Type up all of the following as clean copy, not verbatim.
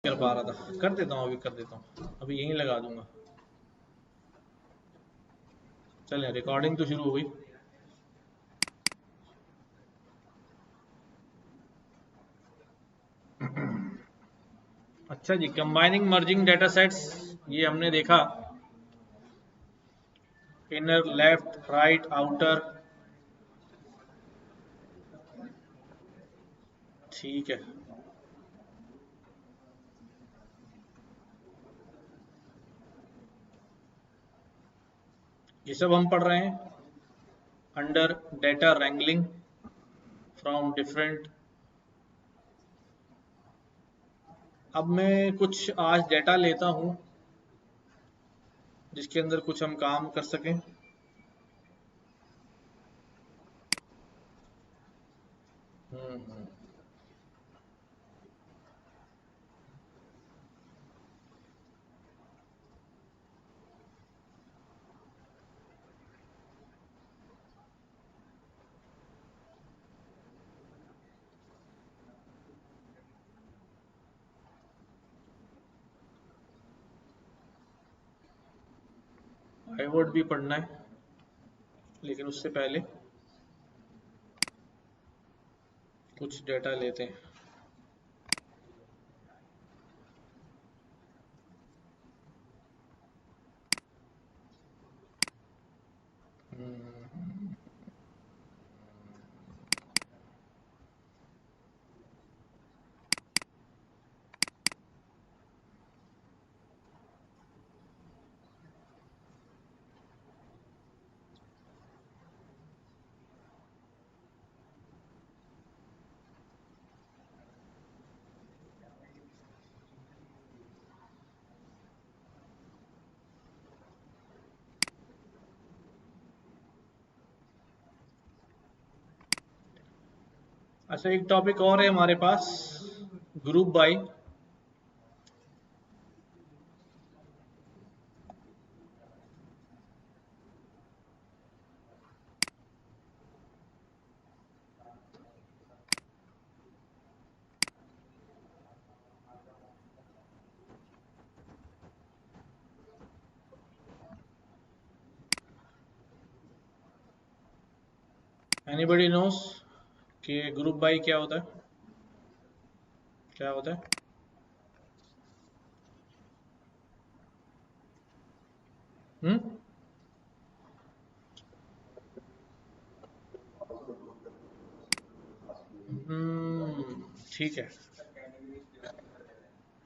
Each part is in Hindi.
कर पा रहा था, कर देता हूँ, अभी कर देता हूँ, अभी यहीं लगा दूंगा। चलें, रिकॉर्डिंग तो शुरू हो गई। अच्छा जी, कंबाइनिंग मर्जिंग डेटा सेट्स, ये हमने देखा, इनर, लेफ्ट, राइट, आउटर, ठीक है। ये सब हम पढ़ रहे हैं under data wrangling from different. अब मैं कुछ आज डेटा लेता हूँ जिसके अंदर कुछ हम काम कर सकें। हम्म। पाइवट भी पढ़ना है, लेकिन उससे पहले कुछ डेटा लेते हैं। अच्छा, एक टॉपिक और है हमारे पास, ग्रुप बाय। एनीबडी नोस कि ग्रुप बाय क्या होता है? क्या होता है? हम्म। ठीक है,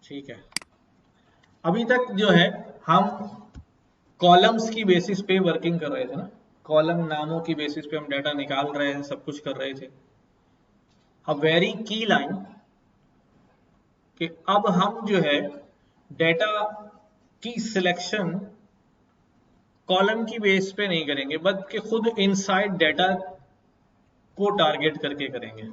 ठीक है। अभी तक जो है हम कॉलम्स की बेसिस पे वर्किंग कर रहे थे ना, कॉलम नामों की बेसिस पे हम डाटा निकाल रहे हैं, सब कुछ कर रहे थे। अब वेरी की लाइन कि अब हम जो है डेटा की सिलेक्शन कॉलम की बेस पे नहीं करेंगे, बल्कि खुद इनसाइड डेटा को टारगेट करके करेंगे।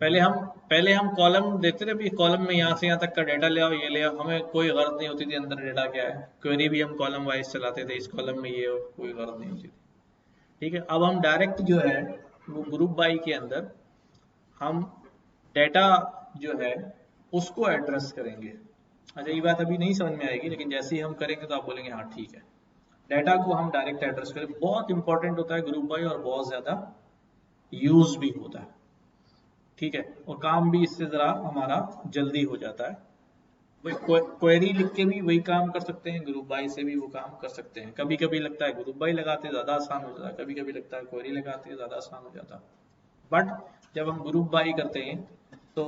पहले हम कॉलम देते थे, भी कॉलम में यहाँ से यहाँ तक का डेटा ले आओ, ये ले आओ, हमें कोई गर्ज नहीं होती थी अंदर डेटा क्या है। क्वेरी भी हम कॉलम वाइज चलाते थे, इस कॉलम में ये हो, कोई गर्ज नहीं होती थी। ठीक है, अब हम डायरेक्ट जो है वो ग्रुप बाई के अंदर हम डेटा जो है उसको एड्रेस करेंगे। अच्छा, ये बात अभी नहीं समझ में आएगी, लेकिन जैसे ही हम करेंगे तो आप बोलेंगे हाँ ठीक है। डेटा को हम डायरेक्ट एड्रेस करें, बहुत इंपॉर्टेंट होता है ग्रुप बाई, और बहुत ज्यादा यूज भी होता है। ठीक है, और काम भी इससे जरा हमारा जल्दी हो जाता है। वही क्वेरी लिख के भी वही काम कर सकते हैं, ग्रुप बाई से भी वो काम कर सकते हैं। कभी कभी लगता है ग्रुप बाई लगाते ज्यादा आसान हो जाता है, कभी कभी लगता है क्वेरी लगाते ज्यादा आसान हो जाता है। बट जब हम ग्रुप बाई करते हैं तो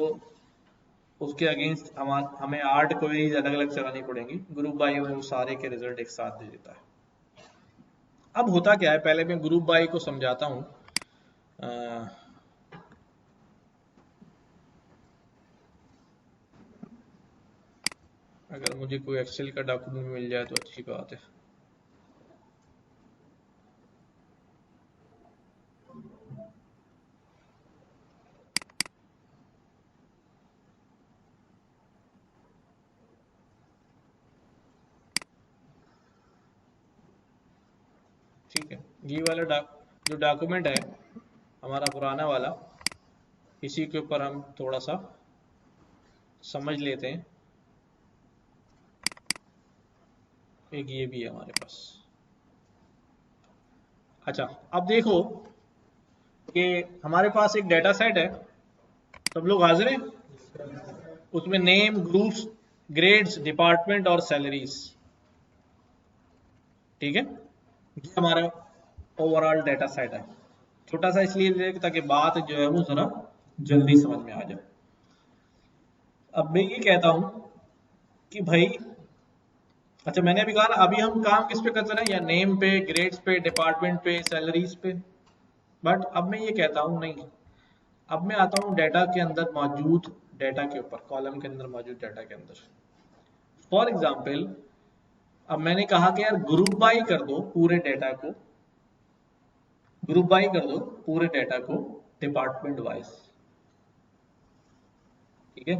उसके अगेंस्ट हमें 8 क्वेरीज अलग अलग चलानी पड़ेंगी। ग्रुप बाई में वो सारे के रिजल्ट एक साथ दे देता है। अब होता क्या है, पहले मैं ग्रुप बाई को समझाता हूँ। अगर मुझे कोई एक्सेल का डॉक्यूमेंट मिल जाए तो अच्छी बात है। ठीक है, ये वाला जो डॉक्यूमेंट है हमारा पुराना वाला, इसी के ऊपर हम थोड़ा सा समझ लेते हैं। एक ये भी है हमारे पास। अच्छा, अब देखो कि हमारे पास एक डेटा सेट है, सब लोग हाजिर हैं। उसमें नेम, ग्रुप्स, ग्रेड्स, डिपार्टमेंट और सैलरीज। ठीक है, ये हमारा ओवरऑल डेटा सेट है। छोटा सा इसलिए ले ताकि बात जो है वो जरा जल्दी समझ में आ जाए। अब मैं ये कहता हूं कि भाई, अच्छा मैंने अभी कहा ना, अभी हम काम किस पे करते रहे, या नेम पे, ग्रेड्स पे, डिपार्टमेंट पे, सैलरीज पे। बट अब मैं ये कहता हूं नहीं, अब मैं आता हूं डेटा के अंदर मौजूद डेटा के ऊपर, कॉलम के अंदर मौजूद डेटा के अंदर। फॉर एग्जाम्पल, अब मैंने कहा कि यार ग्रुप बाई कर दो पूरे डेटा को, ग्रुप बाई कर दो पूरे डेटा को डिपार्टमेंट वाइज। ठीक है,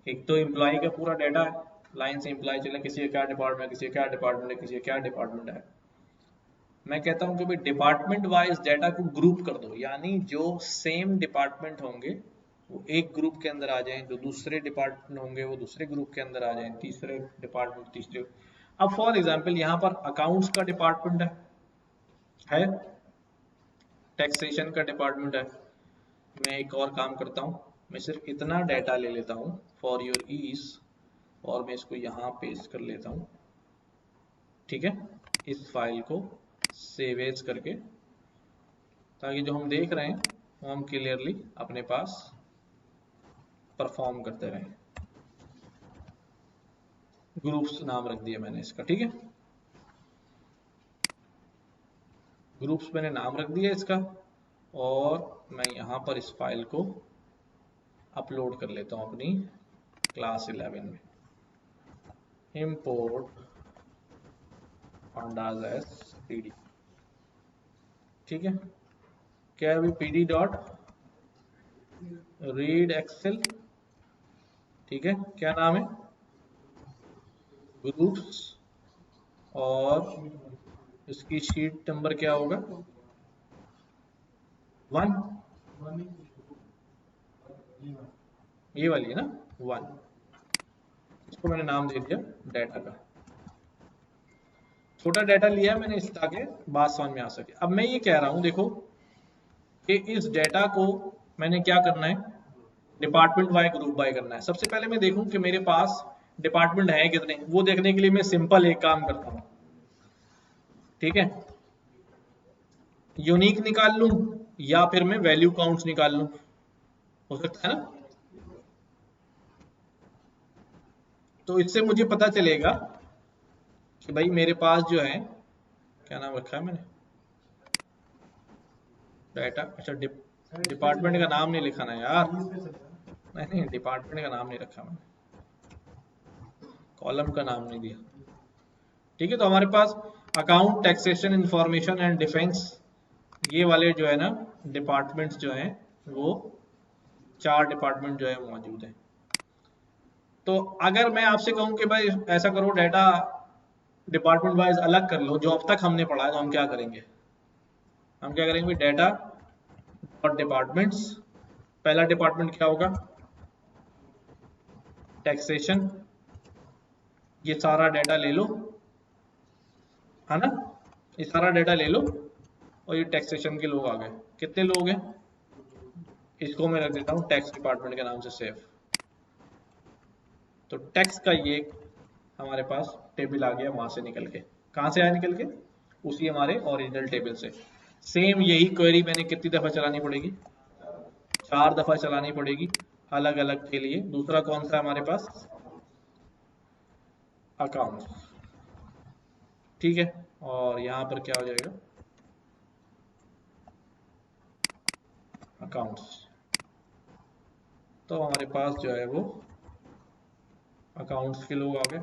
एक तो एम्प्लॉय का पूरा डेटा है, लाइन से एम्प्लॉय चले, किसी का क्या डिपार्टमेंट है, किसी का क्या डिपार्टमेंट है, किसी का क्या डिपार्टमेंट है। मैं कहता हूं कि भाई डिपार्टमेंट वाइज डेटा को ग्रुप कर दो, यानी जो सेम डिपार्टमेंट होंगे वो एक ग्रुप के अंदर आ जाएं, जो दूसरे डिपार्टमेंट होंगे वो दूसरे ग्रुप के अंदर आ जाएं, तीसरे डिपार्टमेंट तीसरे। अब फॉर एग्जांपल यहाँ पर अकाउंट्स का डिपार्टमेंट है, टैक्सेशन का डिपार्टमेंट है। मैं एक और काम करता हूँ, मैं सिर्फ इतना डाटा ले लेता हूँ फॉर योर ईज, और मैं इसको यहाँ पेस्ट कर लेता हूँ। ठीक है, इस फाइल को सेव एज करके, ताकि जो हम देख रहे हैं वो हम क्लियरली अपने पास परफॉर्म करते रहें। ग्रुप्स नाम रख दिया मैंने इसका। ठीक है, ग्रुप्स मैंने नाम रख दिया इसका, और मैं यहाँ पर इस फाइल को अपलोड कर लेता हूँ अपनी क्लास 11 में। import pandas as pd। ठीक है, क्या है, pd डॉट रीड एक्सेल। ठीक है, क्या नाम है, ग्रुप्स, और इसकी शीट नंबर क्या होगा, 1, ये वाली है ना, 1। इसको मैंने नाम दे दिया डाटा का। छोटा डाटा लिया है मैंने इस, ताकि बात समझ में आ सके। अब मैं ये कह रहा हूं देखो कि इस डाटा को मैंने क्या करना है, डिपार्टमेंट वाई ग्रुप वाई करना है। सबसे पहले मैं देखूं कि मेरे पास डिपार्टमेंट है कितने, वो देखने के लिए मैं सिंपल एक काम करता हूं। ठीक है, यूनिक निकाल लूं या फिर मैं वैल्यू काउंट्स निकाल लूं, हो सकता है ना। तो इससे मुझे पता चलेगा कि भाई मेरे पास जो है, क्या नाम रखा है मैंने, डाटा, अच्छा डिपार्टमेंट का नाम नहीं लिखा ना यार, नहीं डिपार्टमेंट का नाम नहीं रखा मैंने, कॉलम का नाम नहीं दिया। ठीक है, तो हमारे पास account, taxation, information and defence, ये वाले जो है ना डिपार्टमेंट्स जो हैं, वो 4 डिपार्टमेंट जो है मौजूद हैं। तो अगर मैं आपसे कहूं कि भाई ऐसा करो, डाटा डिपार्टमेंट वाइज अलग कर लो, जो अब तक हमने पढ़ा है, तो हम क्या करेंगे, हम क्या करेंगे, डाटा और डिपार्टमेंट्स। पहला डिपार्टमेंट क्या होगा, टैक्सेशन। ये सारा डाटा ले लो, है ना, ये सारा डाटा ले लो, और ये टैक्सेशन के लोग आ गए। कितने लोग हैं, इसको मैं रख देता हूँ टैक्स डिपार्टमेंट के नाम से सेव। तो टैक्स का ये हमारे पास टेबल आ गया वहां से निकल के। कहां से आया निकल के, उसी हमारे ओरिजिनल टेबल से। सेम यही क्वेरी मैंने कितनी दफा चलानी पड़ेगी, 4 दफा चलानी पड़ेगी अलग अलग के लिए। दूसरा कौन सा है हमारे पास, अकाउंट। ठीक है, और यहां पर क्या हो जाएगा, अकाउंट्स। तो हमारे पास जो है वो अकाउंट्स के लोग आ गए।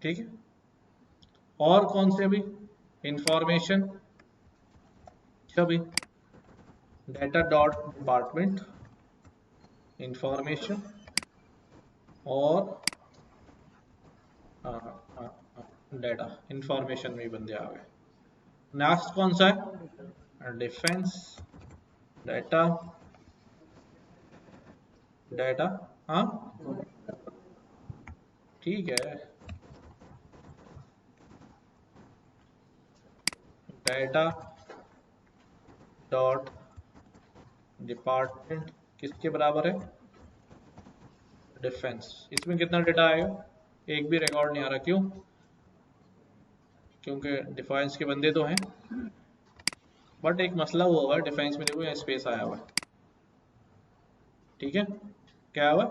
ठीक है, और कौन से अभी, इंफॉर्मेशन, अभी डाटा डॉट डिपार्टमेंट इंफॉर्मेशन, और डाटा इंफॉर्मेशन में ही बंदे आ गए। नेक्स्ट कौन सा है, डिफेंस, डाटा डाटा, हाँ ठीक है, डाटा डॉट डिपार्टमेंट किसके बराबर है, डिफेंस। इसमें कितना डेटा आएगा, एक भी रिकॉर्ड नहीं आ रहा, क्यों, क्योंकि डिफेंस के बंदे तो हैं, बट एक मसला हुआ हुआ है डिफेंस में, देखो यहाँ स्पेस आया हुआ है, ठीक है, क्या हुआ।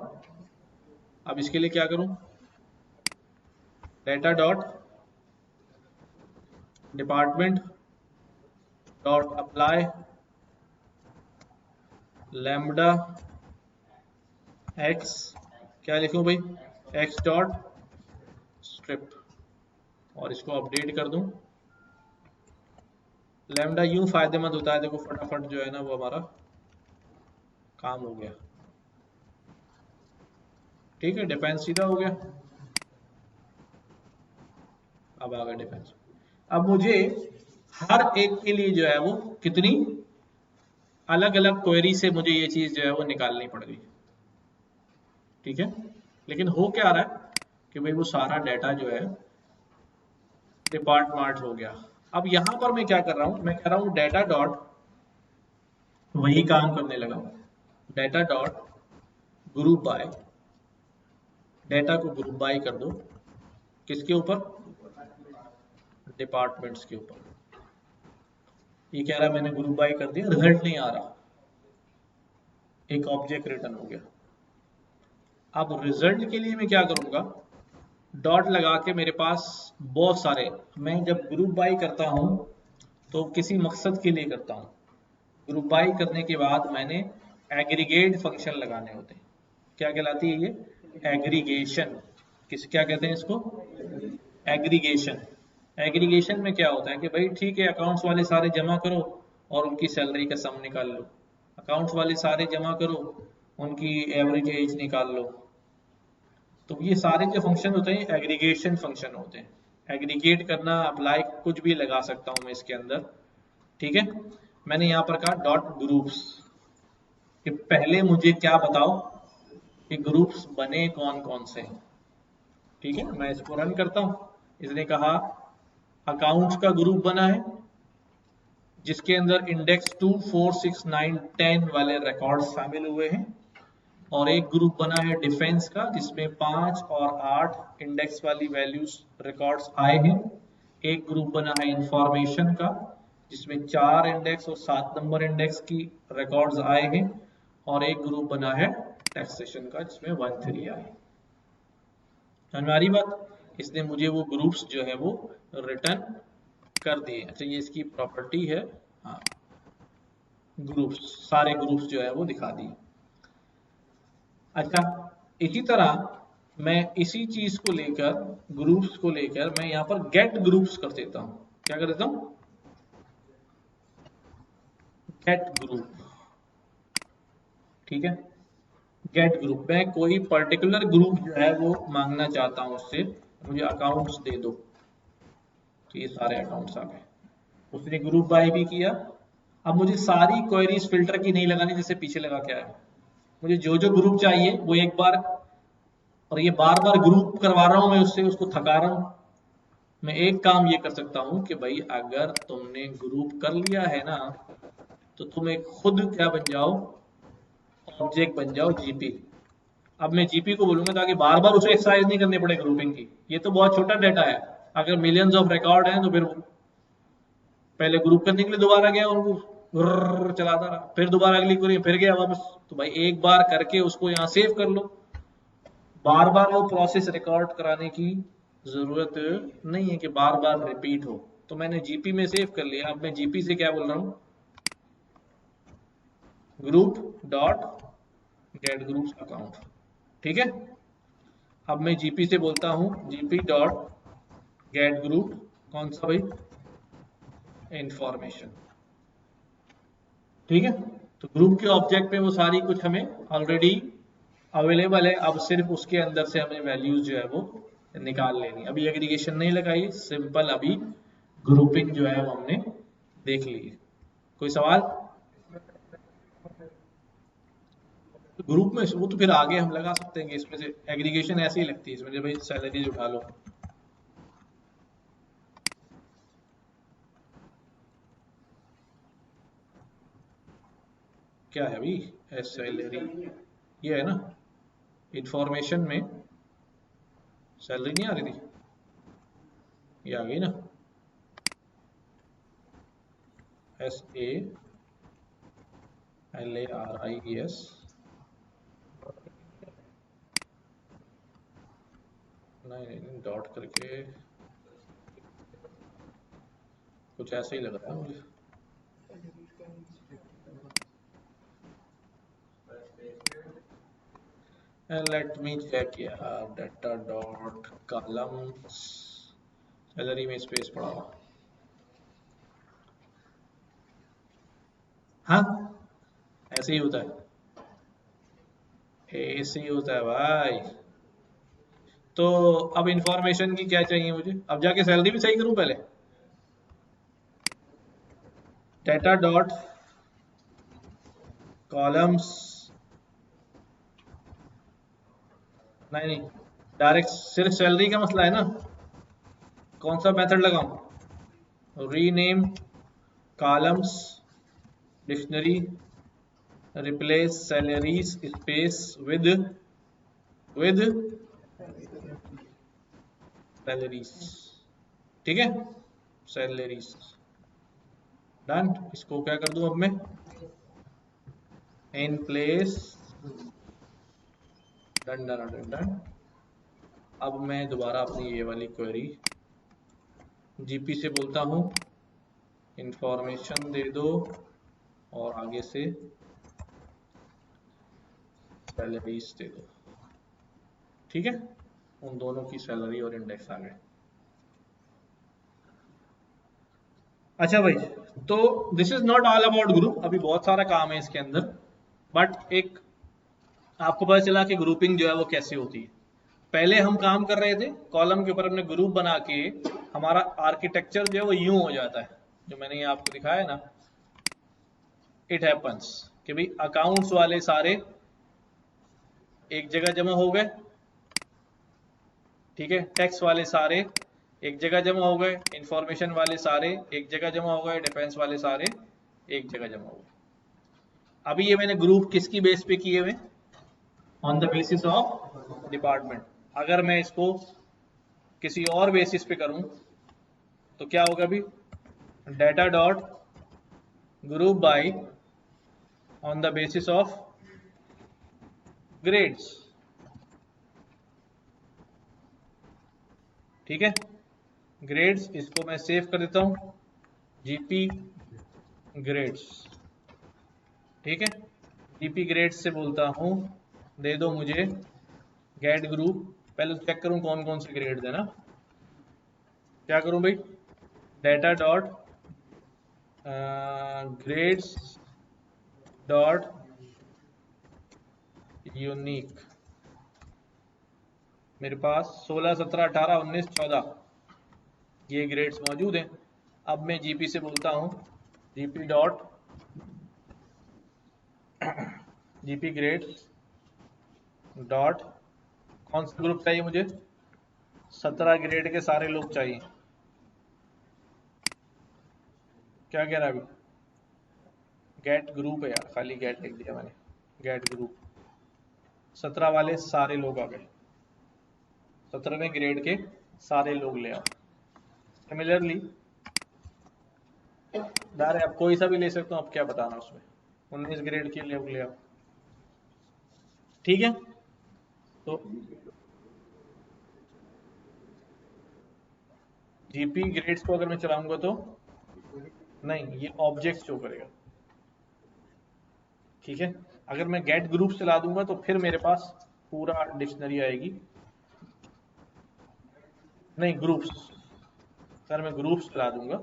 अब इसके लिए क्या करूं, data dot department dot apply lambda x, क्या लिखूं भाई, एक्स डॉट स्ट्रिप, और इसको अपडेट कर दूं। लैम्बडा यूं फायदेमंद होता है, देखो फटाफट जो है ना वो हमारा काम हो गया, ठीक है, डिफेंस सीधा हो गया। अब आ गया डिफेंस। अब मुझे हर एक के लिए जो है वो कितनी अलग अलग क्वेरी से मुझे ये चीज जो है वो निकालनी पड़ गई, ठीक है। लेकिन हो क्या रहा है कि भाई वो सारा डाटा जो है डिपार्टमेंट हो गया। अब यहां पर मैं क्या कर रहा हूं, मैं कह रहा हूं डाटा डॉट, वही काम करने लगा हूं, data dot group by, data को ग्रुप बाय कर दो, किसके ऊपर, डिपार्टमेंट्स के ऊपर। ये कह रहा है मैंने ग्रुप बाय कर दिया, रिजल्ट नहीं आ रहा, एक ऑब्जेक्ट रिटर्न हो गया। अब रिजल्ट के लिए मैं क्या करूंगा, डॉट लगा के, मेरे पास बहुत सारे, मैं जब ग्रुप बाय करता हूं तो किसी मकसद के लिए करता हूं, ग्रुप बाय करने के बाद मैंने एग्रीगेट फंक्शन लगाने होते हैं, क्या कहलाती है ये, एग्रीगेशन, किस क्या कहते हैं इसको, एग्रीगेशन। एग्रीगेशन में क्या होता है कि भाई ठीक है, अकाउंट्स वाले सारे जमा करो और उनकी सैलरी का सम निकाल लो, अकाउंट्स वाले सारे जमा करो, उनकी एवरेज एज निकाल लो। तो ये सारे जो फंक्शन होते हैं एग्रीगेशन फंक्शन होते हैं, एग्रीगेट करना, अप्लाई कुछ भी लगा सकता हूं मैं इसके अंदर, ठीक है। मैंने यहां पर कहा डॉट ग्रुप्स, कि पहले मुझे क्या बताओ कि ग्रुप्स बने कौन कौन से हैं, ठीक है। मैं इसको रन करता हूं, इसने कहा अकाउंट्स का ग्रुप बना है जिसके अंदर इंडेक्स 2, 4, 6, 9, 10 वाले रिकॉर्ड शामिल हुए हैं, और एक ग्रुप बना है डिफेंस का जिसमें 5 और 8 इंडेक्स वाली वैल्यूज रिकॉर्ड्स आए हैं, एक ग्रुप बना है इंफॉर्मेशन का जिसमें 4 इंडेक्स और 7 नंबर इंडेक्स की रिकॉर्ड्स आए हैं, और एक ग्रुप बना है टैक्सेशन का जिसमें 1, 3 आए। हमारी बात, इसने मुझे वो ग्रुप्स जो है वो रिटर्न कर दिए। अच्छा ये इसकी प्रॉपर्टी है, हाँ, ग्रुप्स, सारे ग्रुप्स जो है वो दिखा दिए। अच्छा इसी तरह मैं इसी चीज को लेकर, ग्रुप्स को लेकर मैं यहाँ पर गेट ग्रुप्स कर देता हूँ, क्या कर देता हूँ, गेट ग्रुप, ठीक है। गेट ग्रुप में कोई पर्टिकुलर ग्रुप जो है वो मांगना चाहता हूँ उससे, मुझे अकाउंट्स दे दो, तो ये सारे अकाउंट्स आ गए, उसने ग्रुप बाय भी किया। अब मुझे सारी क्वेरीज फिल्टर की नहीं लगानी जैसे पीछे लगा के आया, मुझे जो जो ग्रुप चाहिए वो एक बार, और ये बार बार ग्रुप करवा रहा हूं मैं उससे, उसको थका रहा हूं। मैं एक काम ये कर सकता हूं कि भाई अगर तुमने ग्रुप कर लिया है ना, तो तुम एक खुद क्या बन जाओ, ऑब्जेक्ट बन जाओ जीपी। अब मैं जीपी को बोलूंगा ताकि बार बार उसे एक्सरसाइज नहीं करनी पड़े ग्रुपिंग की, ये तो बहुत छोटा डाटा है, अगर मिलियंस ऑफ रिकॉर्ड हैं तो फिर पहले ग्रुप करने के लिए दोबारा गया उनको चलाता रहा, फिर दोबारा अगली क्वेरी, फिर गया वापस, तो भाई एक बार करके उसको यहाँ सेव कर लो, बार बार वो प्रोसेस रिकॉर्ड कराने की जरूरत नहीं है कि बार बार रिपीट हो। तो मैंने जीपी में सेव कर लिया, अब मैं जीपी से क्या बोल रहा हूँ, group dot gate groups account, ठीक है। अब मैं जीपी से बोलता हूँ जीपी डॉट गेट ग्रुप, कौन सा भाई, इंफॉर्मेशन, ठीक है। तो ग्रुप के ऑब्जेक्ट में वो सारी कुछ हमें ऑलरेडी अवेलेबल है, अब सिर्फ उसके अंदर से हमें वैल्यूज जो है वो निकाल लेनी। अभी एग्रीगेशन नहीं लगाई, सिंपल अभी ग्रुपिंग जो है वो हमने देख ली। कोई सवाल, ग्रुप में वो तो फिर आगे हम लगा सकते हैं कि इसमें से एग्रीगेशन ऐसे ही लगती है इसमें, जब भाई सैलरीज उठा लो। क्या है अभी सैलरी, ये है ना, इंफॉर्मेशन में सैलरी नहीं आ रही थी, ये आ गई ना, SALARIES, नहीं डॉट करके कुछ ऐसा ही लग रहा है मुझे। लेट मी चेक यार, डाटा डॉट कॉलम्स, सैलरी में स्पेस पड़ा हुआ। हाँ ऐसे ही होता है, ऐसे ही होता है भाई। तो अब इंफॉर्मेशन की क्या चाहिए मुझे, अब जाके सैलरी भी सही करूं पहले। डाटा डॉट कॉलम्स, नहीं नहीं, डायरेक्ट सिर्फ सैलरी का मसला है ना, कौन सा मेथड लगाऊं, rename columns dictionary replace salaries space with salaries, ठीक है, सैलरीज डन। इसको क्या कर दूं अब मैं, in place, done done done done. अब मैं दोबारा अपनी ये वाली क्वेरी जीपी से बोलता हूँ, इंफॉर्मेशन दे दो और आगे से सैलरीज दे दो, ठीक है, उन दोनों की सैलरी और इंडेक्स आ गए। अच्छा भाई, तो this is not all about group, अभी बहुत सारा काम है इसके अंदर, बट एक आपको पता चला कि ग्रुपिंग जो है वो कैसे होती है। पहले हम काम कर रहे थे कॉलम के ऊपर, हमने ग्रुप बना के हमारा आर्किटेक्चर जो है वो यूं हो जाता है, जो मैंने ये आपको दिखाया ना, इट हैपन्स कि भाई अकाउंट्स वाले सारे एक जगह जमा हो गए, ठीक है, टैक्स वाले सारे एक जगह जमा हो गए, इंफॉर्मेशन वाले सारे एक जगह जमा हो गए, डिफेंस वाले सारे एक जगह जमा हो गए। अभी ये मैंने ग्रुप किसकी बेस पे किए हुए, on the basis of department. अगर मैं इसको किसी और बेसिस पे करूं तो क्या होगा, अभी data dot group by on the basis of grades, ठीक है, ग्रेड्स, इसको मैं सेव कर देता हूं, जीपी ग्रेड्स, ठीक है, जीपी ग्रेड्स से बोलता हूं दे दो मुझे गेट ग्रुप, पहले तो चेक करूं कौन कौन से ग्रेड है ना, क्या करूं भाई, data dot grades dot unique, मेरे पास 16 17 18 19 14 ये ग्रेड्स मौजूद हैं। अब मैं जीपी से बोलता हूं GP dot GP grades dot, कौन सा ग्रुप चाहिए मुझे, 17 ग्रेड के सारे लोग चाहिए। क्या कह रहा है अभी, गेट ग्रुप है यार, खाली गेट लिख दिया मैंने, गेट ग्रुप, 17 वाले सारे लोग आ गए, 17वें ग्रेड के सारे लोग ले आओ। सिमिलरली दारे आप कोई सा भी ले सकते हो, आप क्या बताना उसमें, 19 ग्रेड के लोग ले आओ, ठीक है। तो जीपी ग्रेड्स को अगर मैं चलाऊंगा तो नहीं, ये ऑब्जेक्ट शो करेगा, ठीक है। अगर मैं गेट ग्रुप चला दूंगा तो फिर मेरे पास पूरा डिक्शनरी आएगी, नहीं ग्रुप्स, अगर मैं ग्रुप्स चला दूंगा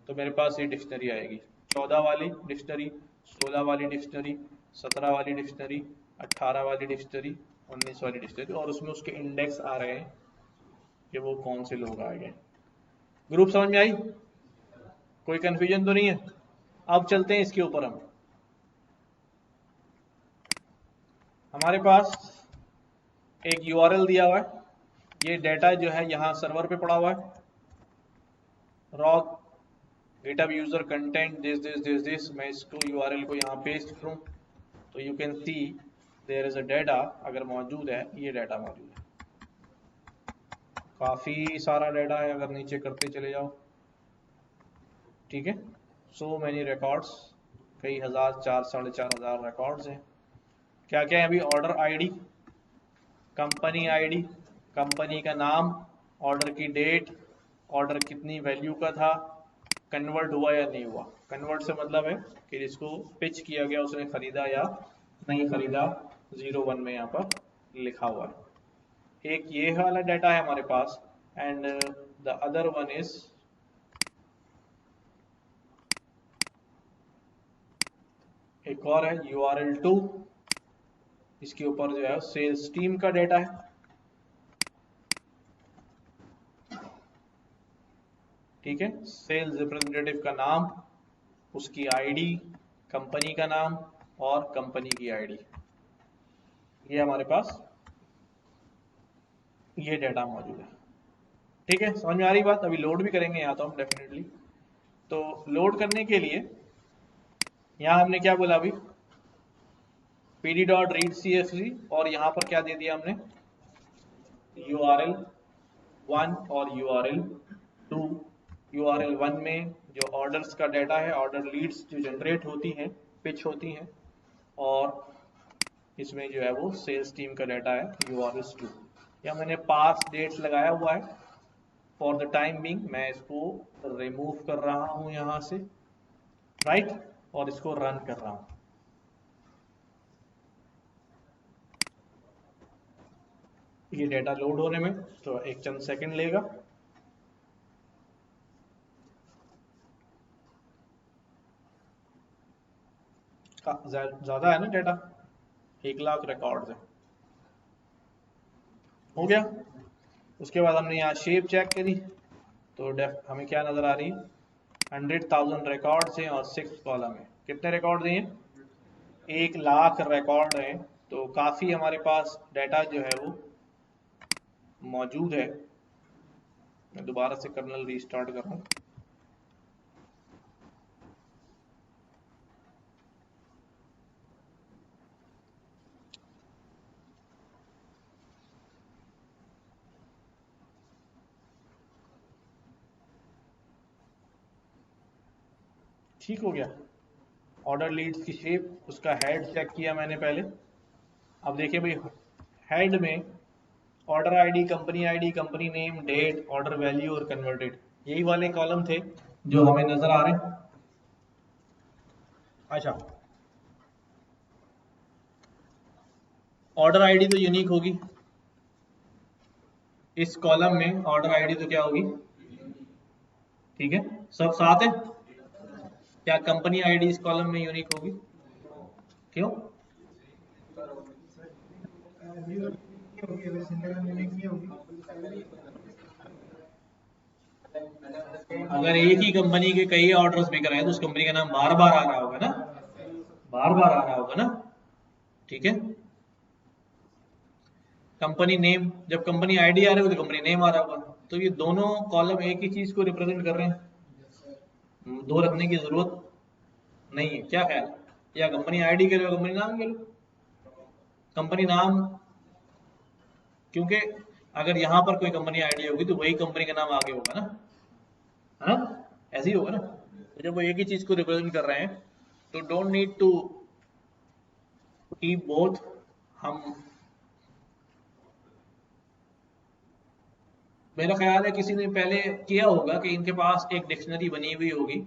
तो मेरे पास ये डिक्शनरी आएगी, 14 वाली डिक्शनरी, 16 वाली डिक्शनरी, 17 वाली डिक्शनरी, 18 वाली डिक्शनरी, 19 वाली डिक्शनरी, और उसमें उसके इंडेक्स आ रहे हैं कि वो कौन से लोग आ गए। ग्रुप समझ में आई, कोई कंफ्यूजन तो नहीं है। अब चलते हैं इसके ऊपर हम, हमारे पास एक यूआरएल दिया हुआ है, ये डेटा जो है यहाँ सर्वर पे पड़ा हुआ है, raw GitHub user content this, मैं इसको यूआरएल को यहाँ पेस्ट करूँ तो you can see there is a data, अगर मौजूद है, ये डेटा मौजूद है, काफी सारा डेटा है, अगर नीचे करते चले जाओ, ठीक है, सो मैनी रिकॉर्ड्स, कई हजार, 4-4.5 हजार रिकॉर्ड्स हैं। क्या क्या है अभी? Order ID, company ID, company का नाम, ऑर्डर की डेट, ऑर्डर कितनी वैल्यू का था, कन्वर्ट हुआ या नहीं हुआ। कन्वर्ट से मतलब है कि जिसको पिच किया गया उसने खरीदा या नहीं खरीदा, 01 में यहाँ पर लिखा हुआ है। एक ये वाला डाटा है हमारे पास, and the other one is एक और है URL2, इसके ऊपर जो है सेल्स टीम का डेटा है, ठीक है, सेल्स रिप्रेजेंटेटिव का नाम, उसकी आईडी, कंपनी का नाम और कंपनी की आईडी, ये हमारे पास ये डेटा मौजूद है, ठीक है, समझ में आ रही बात। अभी लोड भी करेंगे यहाँ तो हम डेफिनेटली। तो लोड करने के लिए यहाँ हमने क्या बोला अभी, pd.read.csv, और यहाँ पर क्या दे दिया हमने, URL1 और URL2। URL1 में जो ऑर्डर्स का डाटा है, ऑर्डर लीड्स जो जनरेट होती हैं, पिच होती हैं, और इसमें जो है वो सेल्स टीम का डाटा है URL2। या मैंने पास डेट्स लगाया हुआ है, फॉर द टाइम बिंग मैं इसको रिमूव कर रहा हूं यहां से, राइट, और इसको रन कर रहा हूं। ये डेटा लोड होने में तो एक चंद सेकंड लेगा। ज्यादा है ना डेटा, 1 लाख रिकॉर्ड्स है, हो गया। उसके बाद हमने यहाँ शेप चेक करी तो हमें क्या नजर आ रही है, 100,000 रिकॉर्ड्स हैं और 6 कॉलम है। कितने रिकॉर्ड दिए? 1 लाख रिकॉर्ड हैं, तो काफी हमारे पास डाटा जो है वो मौजूद है। मैं दोबारा से कर्नल रीस्टार्ट कर रहा हूँ। ठीक हो गया। ऑर्डर लीड्स की शेप, उसका हेड चेक किया मैंने पहले। अब देखिए भाई, हेड में order ID, company name, date, order value और कन्वर्टेड, यही वाले कॉलम थे जो हमें नजर आ रहे हैं। अच्छा, ऑर्डर आईडी तो यूनिक होगी, इस कॉलम में ऑर्डर आईडी तो क्या होगी, ठीक है, सब साथ है। क्या कंपनी आईडी इस कॉलम में यूनिक होगी? क्यों? अगर एक ही कंपनी के कई ऑर्डर्स बिक रहे हैं तो उस कंपनी का नाम बार बार आ रहा होगा ना, बार बार आ रहा होगा ना, ठीक है। कंपनी नेम, जब कंपनी आईडी आ रही है तो कंपनी नेम आ रहा होगा, तो ये दोनों कॉलम एक ही चीज को रिप्रेजेंट कर रहे हैं, दो रखने की जरूरत नहीं है। क्या ख्याल, या कंपनी आईडी के लो, कंपनी नाम के लो, कंपनी नाम, क्योंकि अगर यहाँ पर कोई कंपनी आईडी होगी तो वही कंपनी का नाम आगे होगा ना, है ना, ऐसे ही होगा ना। तो जब वो एक ही चीज को रिप्रेजेंट कर रहे हैं तो don't need to keep both. हम, मेरा ख्याल है किसी ने पहले किया होगा कि इनके पास एक डिक्शनरी बनी हुई होगी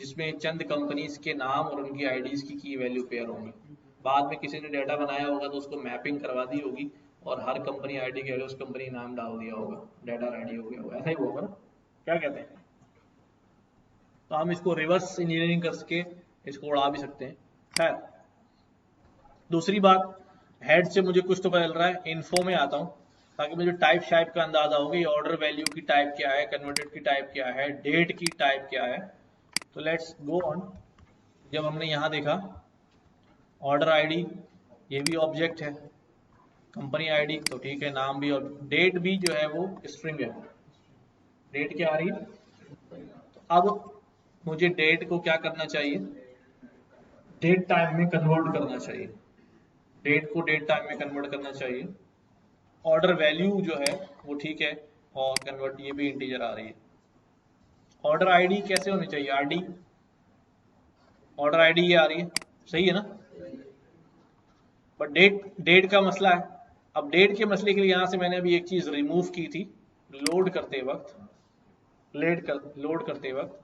जिसमें चंद कंपनीज के नाम और उनकी आईडीज की वैल्यू पेयर होंगी। बाद में किसी ने डाटा बनाया होगा तो उसको मैपिंग करवा दी होगी और हर कंपनी आईडी के उस कंपनी नाम डाल दिया होगा, डाटा रेडी हो गया होगा, ऐसा ही होगा ना, क्या कहते हैं। तो हम इसको रिवर्स इंजीनियरिंग करके इसको उड़ा भी सकते हैं। खैर, दूसरी बात, हेड से मुझे कुछ तो पता चल रहा है, इन्फो में आता हूँ ताकि मुझे टाइप शाइप का अंदाजा हो कि ऑर्डर वैल्यू की टाइप क्या है, कन्वर्टेड की टाइप क्या है, डेट की टाइप क्या है। तो लेट्स गो ऑन। जब हमने यहाँ देखा ऑर्डर आईडी ये भी ऑब्जेक्ट है। कंपनी आईडी तो ठीक है, नाम भी, और डेट भी जो है वो स्ट्रिंग है। डेट क्या आ रही है? तो अब मुझे डेट को क्या करना चाहिए, डेट टाइम में कन्वर्ट करना चाहिए। डेट को डेट टाइम में कन्वर्ट करना चाहिए। ऑर्डर वैल्यू जो है वो ठीक है, और कन्वर्ट ये भी इंटीजर आ रही है। ऑर्डर आईडी कैसे होनी चाहिए? आरडी, ऑर्डर आईडी ये आ रही है, सही है ना? बट डेट, डेट का मसला है। अब डेट के मसले के लिए यहां से मैंने अभी एक चीज रिमूव की थी लोड करते वक्त, लोड करते वक्त।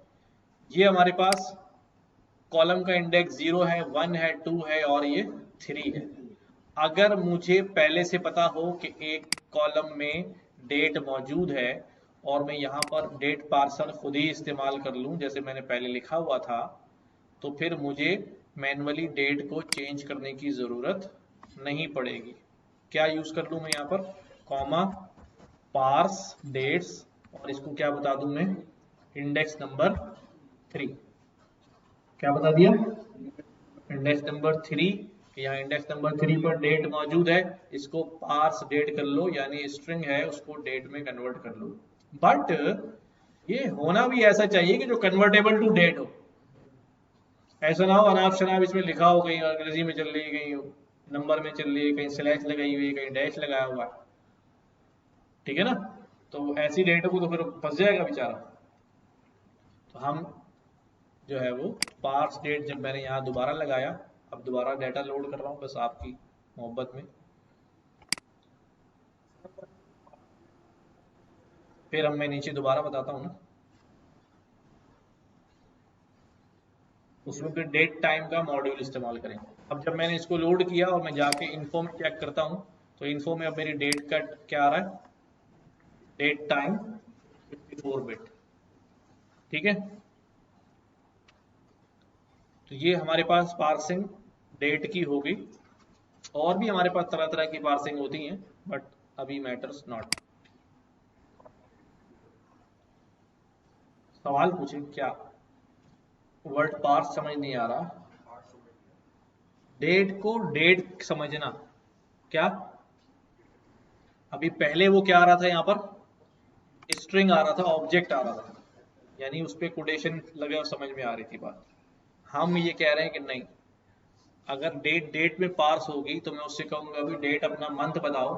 ये हमारे पास कॉलम का इंडेक्स 0 है, 1 है, 2 है और ये 3 है। अगर मुझे पहले से पता हो कि एक कॉलम में डेट मौजूद है और मैं यहाँ पर डेट पार्सर खुद ही इस्तेमाल कर लूँ जैसे मैंने पहले लिखा हुआ था, तो फिर मुझे मैन्युअली डेट को चेंज करने की ज़रूरत नहीं पड़ेगी। क्या यूज़ कर लूँ मैं यहाँ पर? कॉमा, पार्स डेट्स, और इसको क्या बता दूँ मैं? Index number 3। क्या बता दिया? Index number 3। यहाँ इंडेक्स नंबर 3 पर डेट मौजूद है, इसको पार्स डेट कर लो, यानी स्ट्रिंग है उसको डेट में कन्वर्ट कर लो। बट ये होना भी ऐसा चाहिए कि जो कन्वर्टेबल टू डेट हो। ऐसा ना हो अनाप शनाप इसमें लिखा हो, कहीं अंग्रेजी में चल रही है, कहीं नंबर में चल रही है, कहीं स्लैश लगाई हुई है, कहीं डैश लगाया हुआ है, ठीक है ना? तो ऐसी डेट को तो फिर फंस जाएगा बेचारा। तो हम जो है वो पार्स डेट, जब मैंने यहाँ दोबारा लगाया, अब दोबारा डाटा लोड कर रहा हूँ बस आपकी मोहब्बत में, फिर हम मैं नीचे दोबारा बताता हूँ ना, उसमें फिर डेट टाइम का मॉड्यूल इस्तेमाल करेंगे। अब जब मैंने इसको लोड किया और मैं जाके इन्फो में चेक करता हूँ, तो इन्फो में अब मेरी डेट का क्या आ रहा है? डेट टाइम 54 बिट, ठीक है। तो ये हमारे पास पार्सिंग डेट की होगी। और भी हमारे पास तरह तरह की पार्सिंग होती हैं, बट अभी मैटर्स नॉट। सवाल पूछे क्या? वर्ड पार्स समझ नहीं आ रहा? डेट को डेट समझना क्या? अभी पहले वो क्या आ रहा था यहाँ पर? स्ट्रिंग आ रहा था, ऑब्जेक्ट आ रहा था, यानी उस पर कोटेशन लगे और समझ में आ रही थी बात। हम ये कह रहे हैं कि नहीं, अगर डेट डेट में पार्स होगी तो मैं उससे कहूंगा अभी डेट अपना मंथ बताओ,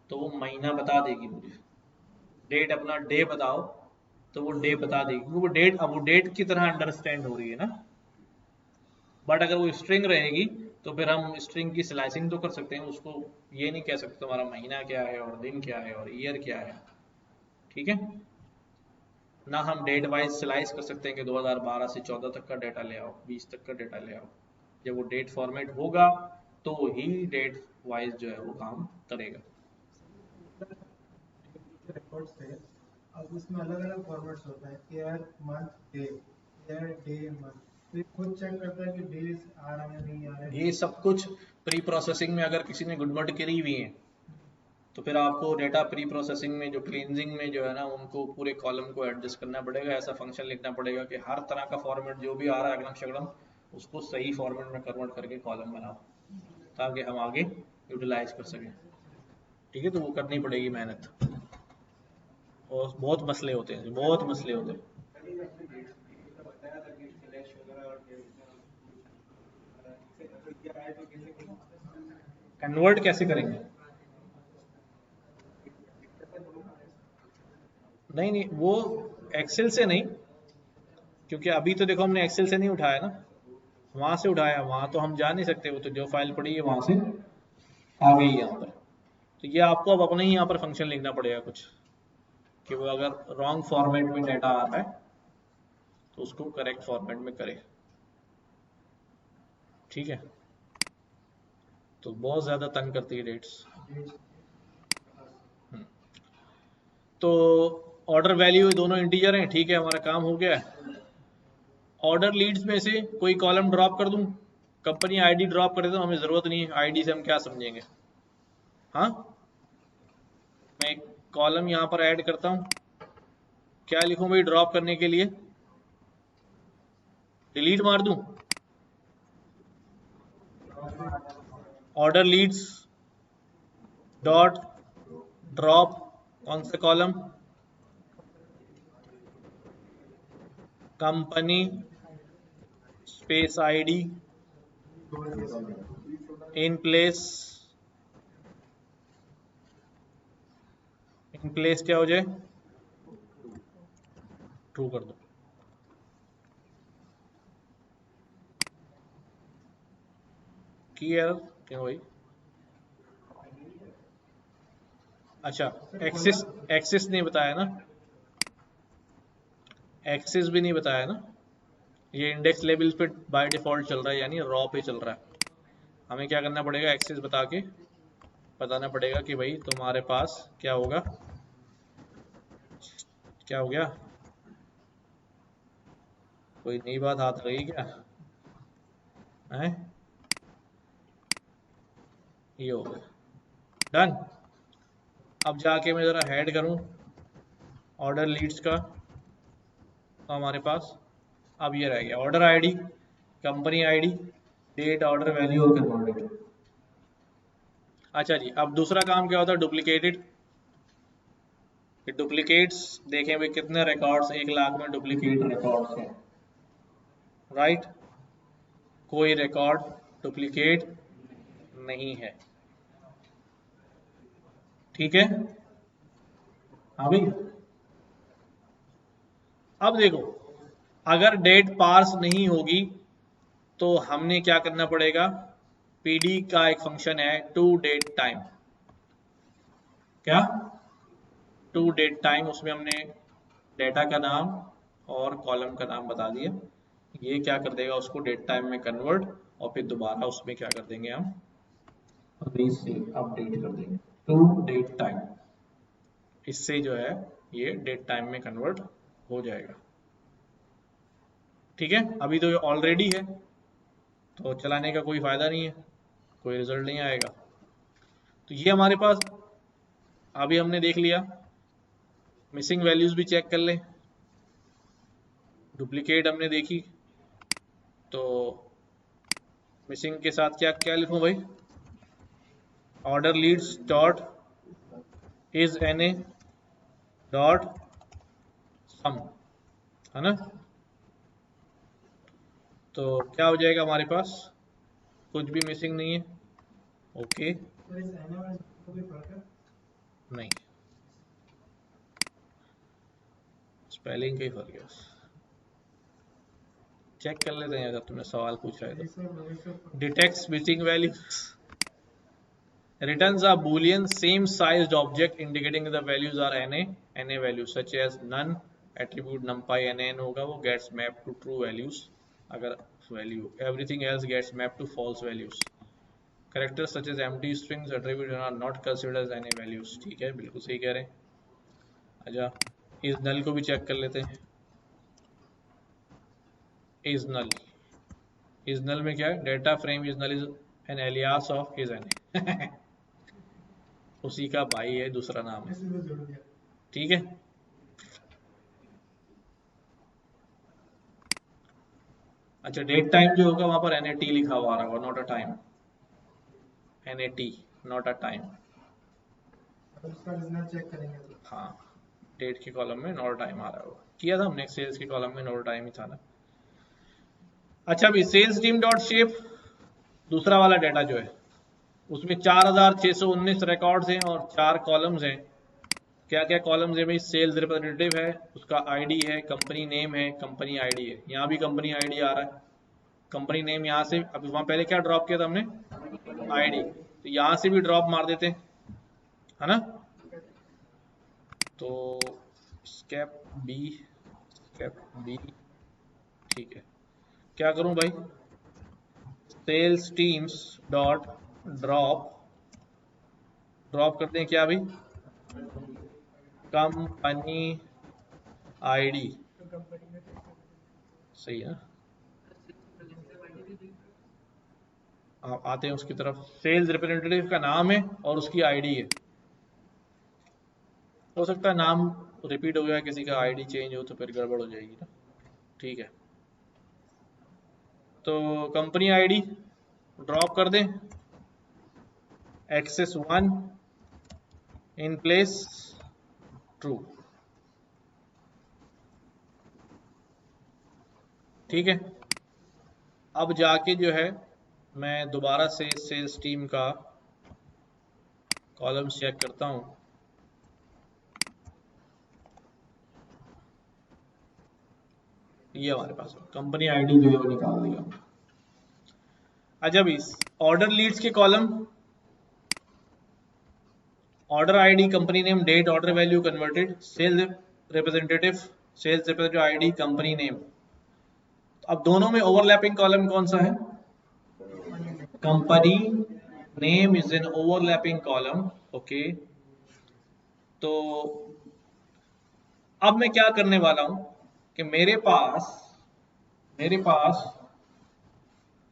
तो वो महीना बता देगी मुझे। डेट अपना डे बताओ, तो वो डे बता देगी, वो डेट, अब वो डेट की तरह अंडरस्टैंड हो रही है ना। बट अगर वो स्ट्रिंग रहेगी तो फिर हम स्ट्रिंग की स्लाइसिंग तो कर सकते हैं, उसको ये नहीं कह सकते तुम्हारा महीना क्या है और दिन क्या है और ईयर क्या है, ठीक है ना। हम डेट वाइज स्लाइस कर सकते हैं कि 2012 से 14 तक का डेटा ले आओ, 20 तक का डेटा ले आओ। जब वो डेट फॉर्मेट होगा तो ही डेट वाइज जो है वो काम करेगा। रिकॉर्ड्स थे, अब उसमें अलग अलग फॉर्मेट्स होता है, year, month, day, year, day, month. तो ये खुद चेक करता है कि डेज आ रहे हैं नहीं आ रहे हैं। ये सब कुछ प्री प्रोसेसिंग में अगर किसी ने गुडमट करी हुई है, तो फिर आपको डेटा प्री प्रोसेसिंग में जो क्लींजिंग में जो है ना, उनको पूरे कॉलम को एडजस्ट करना पड़ेगा। ऐसा फंक्शन लिखना पड़ेगा कि हर तरह का फॉर्मेट जो भी आ रहा है अगड़म शगड़म, उसको सही फॉर्मेट में कन्वर्ट करके कॉलम बनाओ, ताकि हम आगे यूटिलाइज कर सकें, ठीक है। तो वो करनी पड़ेगी मेहनत, और बहुत मसले होते हैं, बहुत मसले होते हैं। कन्वर्ट कैसे करेंगे? नहीं नहीं, वो एक्सेल से नहीं, क्योंकि अभी तो देखो हमने एक्सेल से नहीं उठाया ना, वहां से उठाया, वहां तो हम जा नहीं सकते, वो तो जो फाइल पड़ी है वहां से आ गई यहाँ पर। तो ये आपको अब अपने ही यहाँ पर फंक्शन लिखना पड़ेगा कुछ, कि वो अगर रॉन्ग फॉर्मेट में डाटा आ रहा है तो उसको करेक्ट फॉर्मेट में करे, ठीक है। तो बहुत ज़्यादा तंग करती है डेट्स। तो ऑर्डर वैल्यू दोनों इंटीजर हैं, ठीक है, हमारा काम हो गया है। ऑर्डर लीड्स में से कोई कॉलम ड्रॉप कर दूं, कंपनी आईडी ड्रॉप कर देता हूं, हमें ज़रूरत नहीं है आईडी से, हम क्या समझेंगे? हाँ, मैं एक कॉलम यहाँ पर ऐड करता हूँ, क्या लिखूं भाई ड्रॉप करने के लिए? डिलीट मार दूं? ऑर्डर लीड्स डॉट ड्रॉप, कौन सा column, company space ID in place क्या हो जाए, ट्रू कर दो। की एरर क्यों भाई? अच्छा, एक्सिस नहीं बताया ना, एक्सिस भी नहीं बताया ना, ये इंडेक्स लेवल पे बाय डिफॉल्ट चल रहा है, यानी रॉ पे चल रहा है। हमें क्या करना पड़ेगा, एक्सिस बता के बताना पड़ेगा कि भाई तुम्हारे पास क्या होगा, क्या हो गया, कोई नई बात हाथ लगी क्या है? ये हो गया डन। अब जाके मैं जरा हेड करूं ऑर्डर लीड्स का, तो हमारे पास अब ये रह गया order ID, company ID, date, order value और कन्वर्टेड। अच्छा जी, अब दूसरा काम क्या होता है, डुप्लीकेटेड। डुप्लीकेट्स देखें भाई कितने रिकॉर्ड्स, 1,00,000 में डुप्लीकेट रिकॉर्ड्स हैं, राइट। कोई रिकॉर्ड डुप्लीकेट नहीं है, ठीक है। हाँ भाई, अब देखो अगर डेट पार्स नहीं होगी तो हमने क्या करना पड़ेगा, पीडी का एक फंक्शन है टू डेट टाइम, क्या टू डेट टाइम, उसमें हमने डेटा का नाम और कॉलम का नाम बता दिया। ये क्या कर देगा, उसको डेट टाइम में कन्वर्ट, और फिर दोबारा उसमें क्या कर देंगे हम, रीसेव अपडेट कर देंगे टू डेट टाइम। इससे जो है ये डेट टाइम में कन्वर्ट हो जाएगा, ठीक है। अभी तो ये ऑलरेडी है तो चलाने का कोई फायदा नहीं है, कोई रिजल्ट नहीं आएगा। तो ये हमारे पास अभी हमने देख लिया। मिसिंग वैल्यूज भी चेक कर लें, डुप्लीकेट हमने देखी, तो मिसिंग के साथ क्या क्या लिखूं भाई, order leads dot is n a dot sum, है ना। तो क्या हो जाएगा हमारे पास, कुछ भी मिसिंग नहीं है, ओके। नहीं, स्पेलिंग का ही फर्क है, चेक कर लेते हैं अगर तुमने सवाल पूछा है तो। Detects missing values, returns a boolean same sized object indicating the values are na values such as none, attribute numpy nan होगा वो gets mapped to true values अगर value, everything else gets mapped to false values, characters such as empty strings attribute are not considered as na values, ठीक है, बिल्कुल सही कह रहे हैं। अच्छा, इस नल को भी चेक कर लेते हैं, इज नल, इज नल में क्या है, data frame is null is an alias of is an उसी का भाई है, दूसरा नाम है, ठीक है। अच्छा, डेट टाइम जो होगा वहां पर NAT लिखा हुआ आ रहा होगा, not a time, NAT not a time. Check करेंगे तो हाँ, डेट के कॉलम में नॉट टाइम आ रहा होगा, किया था हमने सेल्स के कॉलम में नॉट टाइम ही था ना। अच्छा, अभी सेल्स टीम डॉट शेप, दूसरा वाला डेटा जो है उसमें 4,619 रिकॉर्ड्स हैं और 4 कॉलम्स हैं। क्या क्या कॉलम्स है भाई, सेल्स रिप्रेजेंटेटिव है, उसका आईडी है, कंपनी नेम है, कंपनी आईडी है, यहाँ भी कंपनी आईडी आ रहा है, कंपनी नेम यहाँ से, अभी वहां पहले क्या ड्रॉप किया था हमने, आईडी, तो यहाँ से भी ड्रॉप मार देते हैं, है ना। तो स्केप बी, ठीक है, क्या करूं भाई, sales teams dot drop, drop करते हैं क्या भाई, कंपनी आईडी, सही है ना। आप आते हैं उसकी तरफ, सेल्स रिप्रेजेंटेटिव का नाम है और उसकी आईडी है, हो सकता है नाम रिपीट हो गया किसी का, आईडी चेंज हो तो फिर गड़बड़ हो जाएगी ना, ठीक है। तो कंपनी आईडी ड्रॉप कर दें, एक्सेस 1 इन प्लेस ट्रू। ठीक है, अब जाके जो है मैं दोबारा से सेल्स टीम का कॉलम्स चेक करता हूं। ये हमारे पास कंपनी आईडी जो है वो निकाल दिया। अच्छा, इस ऑर्डर लीड्स के column, order ID, company name, date, order value converted, sales representative ID, company name. अब दोनों में ओवरलैपिंग कॉलम कौन सा है? Company name is an overlapping column. Okay, तो अब मैं क्या करने वाला हूं कि मेरे पास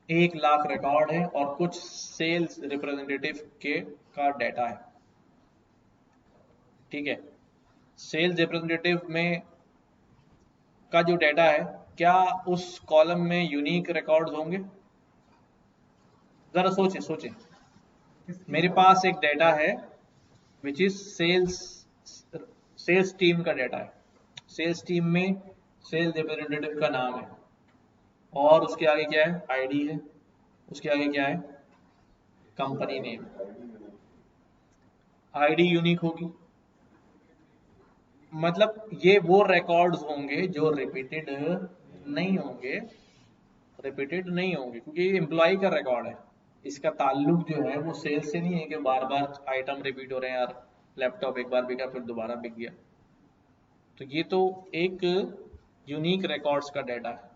1 लाख रिकॉर्ड है और कुछ सेल्स रिप्रेजेंटेटिव के का डाटा है। ठीक है, सेल्स रिप्रेजेंटेटिव में का जो डाटा है, क्या उस कॉलम में यूनिक रिकॉर्ड्स होंगे? जरा सोचें। मेरे पास एक डाटा है विच इज सेल्स टीम का डाटा है। सेल्स टीम में सेल्स रिप्रेजेंटेटिव का नाम है और उसके आगे क्या है? आईडी है। उसके आगे क्या है? Company name. आईडी यूनिक होगी, मतलब ये वो रिकॉर्ड्स होंगे जो रिपीटेड नहीं होंगे, क्योंकि ये एम्प्लॉय का रिकॉर्ड है। इसका ताल्लुक जो है वो सेल्स से नहीं है कि बार बार आइटम रिपीट हो रहे हैं, यार लैपटॉप एक बार बिका फिर दोबारा बिक गया। तो ये तो एक यूनिक रिकॉर्ड्स का डाटा है।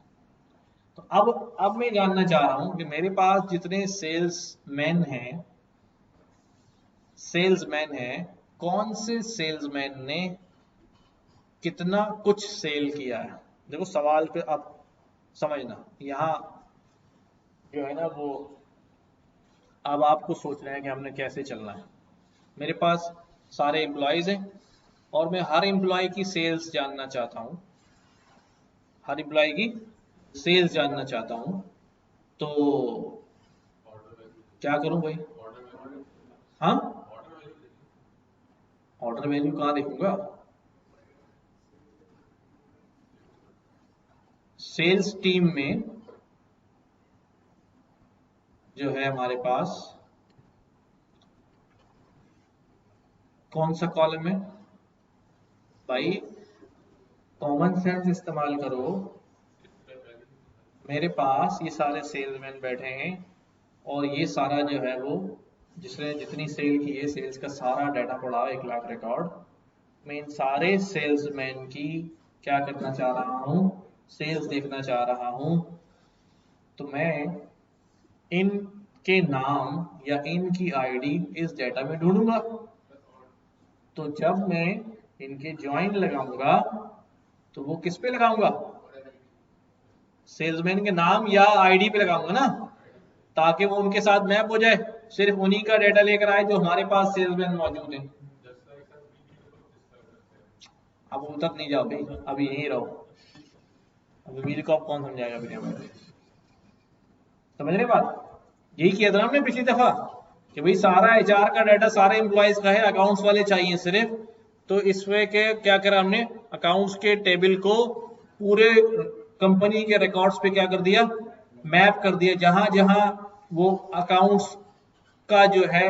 तो अब मैं जानना चाह रहा हूं कि मेरे पास जितने सेल्समैन हैं, कौन से सेल्समैन ने कितना कुछ सेल किया है। देखो सवाल पे आप समझना, यहाँ जो है ना वो अब आपको सोचना है कि हमने कैसे चलना है। मेरे पास सारे एम्प्लॉयज हैं और मैं हर एम्प्लॉय की सेल्स जानना चाहता हूँ, तो क्या करूं भाई? हाँ, ऑर्डर वैल्यू कहाँ देखूंगा? सेल्स टीम में जो है हमारे पास कौन सा कॉलम है भाई? कॉमन सेंस इस्तेमाल करो। मेरे पास ये सारे सेल्समैन बैठे हैं और ये सारा जो है वो जिसने जितनी सेल की है, सेल्स का सारा डाटा पड़ा है, 1 लाख रिकॉर्ड। मैं इन सारे सेल्समैन की क्या करना चाह रहा हूँ? सेल्स देखना चाह रहा हूँ। तो मैं इनके नाम या इनकी आईडी इस डाटा में ढूंढूंगा। तो जब मैं इनके ज्वाइन लगाऊंगा तो वो किस पे लगाऊंगा? सेल्समैन के नाम या आईडी पे लगाऊंगा ना, ताकि वो उनके साथ मैप हो जाए, सिर्फ उन्हीं का डाटा लेकर आए जो हमारे पास सेल्समैन मौजूद है। अब उधर नहीं जाओ भाई, अभी यहीं रहो। अब वील को कौन समझाएगा फिर हमें? समझ रहे बात? यही किया था हमने पिछली दफा कि भाई सारा एचआर का डाटा सारे एम्प्लॉयज का है, अकाउंट्स वाले चाहिए सिर्फ। तो इसमें के क्या करा हमने? अकाउंट्स के टेबल को पूरे कंपनी के रिकॉर्ड्स पे क्या कर दिया? मैप कर दिया। जहां जहां वो अकाउंट्स का जो है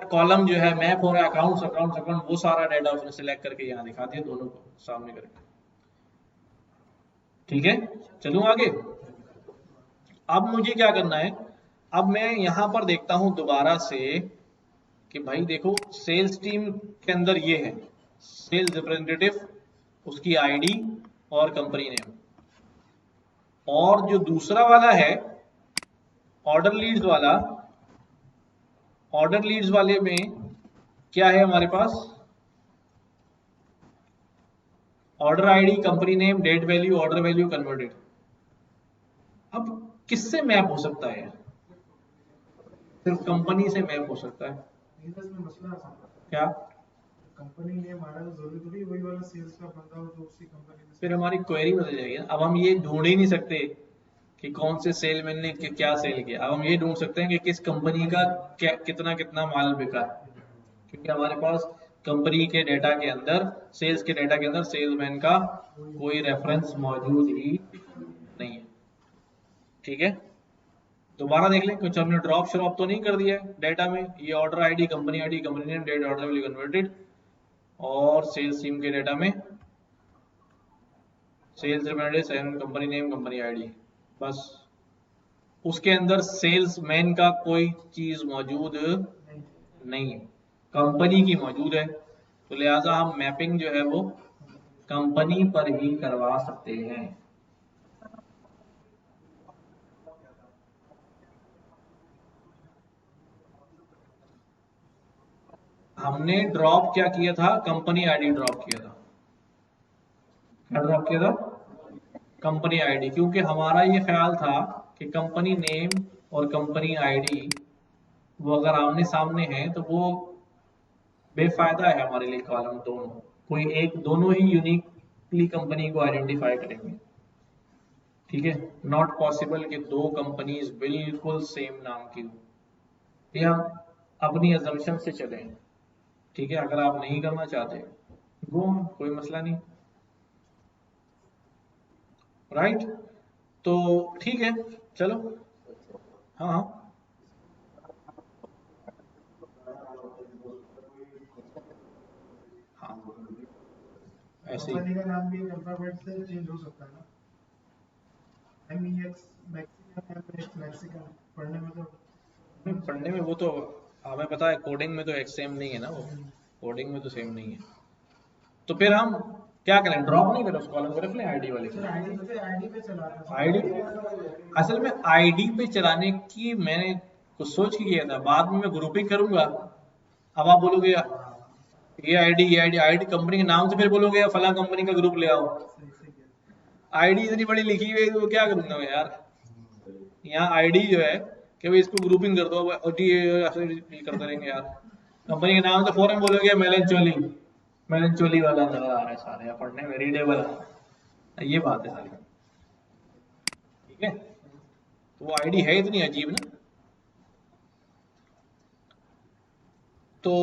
कॉलम जो है मैप हो रहा है, अकाउंट, वो सारा डाटा उसने सिलेक्ट करके यहाँ दिखा दिया, दोनों को सामने करके। ठीक है, चलूं आगे। अब मुझे क्या करना है? अब मैं यहां पर देखता हूं दोबारा से कि भाई देखो सेल्स टीम के अंदर ये है सेल्स रिप्रेजेंटेटिव, उसकी आईडी और कंपनी नेम। और जो दूसरा वाला है ऑर्डर लीड्स वाले में क्या है हमारे पास? Order ID, company name, date value, order value converted. अब किससे मैप हो सकता है? सिर्फ कंपनी से मैप हो सकता है। क्या कंपनी नेम आ रहा है, जरूरी थोड़ी वही वाला सेल्स का बंदा हो जो उसी कंपनी में। फिर हमारी क्वेरी बदल जाएगी। अब हम ये ढूंढ ही नहीं सकते कि कौन से सेलमैन ने क्या सेल किया। अब हम ये ढूंढ सकते हैं कि किस कंपनी का क्या कितना कितना माल बिका, क्योंकि हमारे पास कंपनी के डाटा के अंदर, सेल्स के डाटा के अंदर सेल्समैन का कोई रेफरेंस मौजूद ही नहीं है। ठीक है, दोबारा देख लें, कुछ हमने ड्रॉप श्रॉप तो नहीं कर दिया है डाटा में। ये order ID, company name, date order will converted, और सेल्स टीम के डाटा में sales representative, company name, company ID, बस। उसके अंदर सेल्समैन का कोई चीज मौजूद नहीं है, कंपनी की मौजूद है। तो लिहाजा हम मैपिंग जो है वो कंपनी पर ही करवा सकते हैं। हमने ड्रॉप क्या किया था, कंपनी आईडी ड्रॉप किया था। क्या ड्रॉप किया था? कंपनी आईडी, क्योंकि हमारा ये ख्याल था कि कंपनी नेम और कंपनी आईडी वो अगर आमने सामने हैं तो वो बेफायदा है हमारे लिए कॉलम दोनों, कोई एक, दोनों ही यूनिकली कंपनी को आइडेंटिफाई करेंगे। ठीक है, नॉट पॉसिबल कि दो कंपनीज बिल्कुल सेम नाम की हो। ये हम अपनी अजम्पशन से चलें। ठीक है, अगर आप नहीं करना चाहते गो, कोई मसला नहीं, राइट। तो ठीक है, चलो। हाँ हाँ, हाँ ऐसे ही। कंपनी का नाम भी अल्फाबेट से चेंज हो सकता है ना, MEX मैक्सिकन, MX मैक्सिकन, पढ़ने में तो पढ़ने में वो तो हमें पता है, कोडिंग में तो एक सेम नहीं है ना वो, कोडिंग में तो सेम नहीं है। तो फिर हम क्या करें, ड्रॉप नहीं करें उस कॉलम को, रख लें आईडी वाले को। आईडी पे चलाना था। आईडी, असल में आईडी पे चलाने की मैंने कुछ सोच के किया था, बाद में मैं ग्रुपिंग करूंगा। अब आप बोलोगे ये आईडी, ये आईडी, आईडी कंपनी के नाम से फिर बोलोगे फला कंपनी का ग्रुप ले आओ। आईडी इतनी बड़ी लिखी हुई है तो क्या करूंगा मैं यार। यहाँ आईडी जो है कि भाई इसको ग्रुपिंग कर दो, करते रहेंगे यार। कंपनी के नाम से फौरन बोलोगे मेलेंचोली, मेलेंचोली वाला नजर आ रहा है सारे पढ़ने में, रीडेबल, ये बात है सारी। ठीक है, तो वो आईडी है इतनी अजीब ना। तो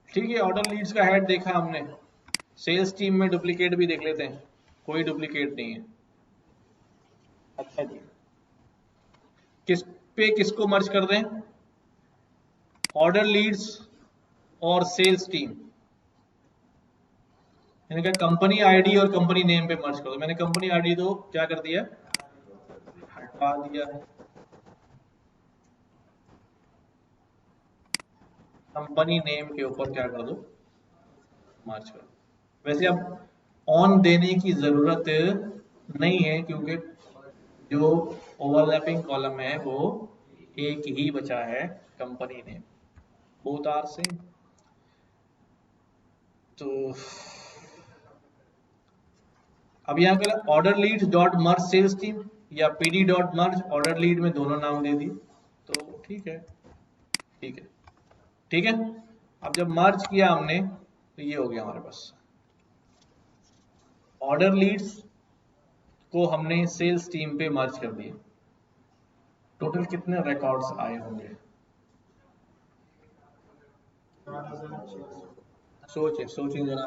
ठीक है, ऑर्डर लीड्स का हेड देखा हमने, सेल्स टीम में डुप्लीकेट भी देख लेते हैं, कोई डुप्लीकेट नहीं है। अच्छा जी, किस पे किसको मर्ज कर दें, ऑर्डर लीड्स और सेल्स टीम, मैंने कहा कंपनी आईडी और कंपनी नेम पे मर्ज कर दो। मैंने कंपनी आईडी तो क्या कर दिया, हटा दिया है, कंपनी नेम के ऊपर क्या कर दो, मर्ज कर दो। वैसे अब ऑन देने की जरूरत नहीं है, क्योंकि जो ओवरलैपिंग कॉलम है वो एक ही बचा है, company name, both are same. तो अब यहाँ कर order lead dot merge sales team या pd dot merge order lead में दोनों नाम दे दिए, तो ठीक है, ठीक है, ठीक है। अब जब मर्ज किया हमने तो ये हो गया हमारे पास, ऑर्डर लीड्स को हमने सेल्स टीम पे मर्ज कर दिया। टोटल कितने रिकॉर्ड्स आए होंगे, सोचें सोचें जरा।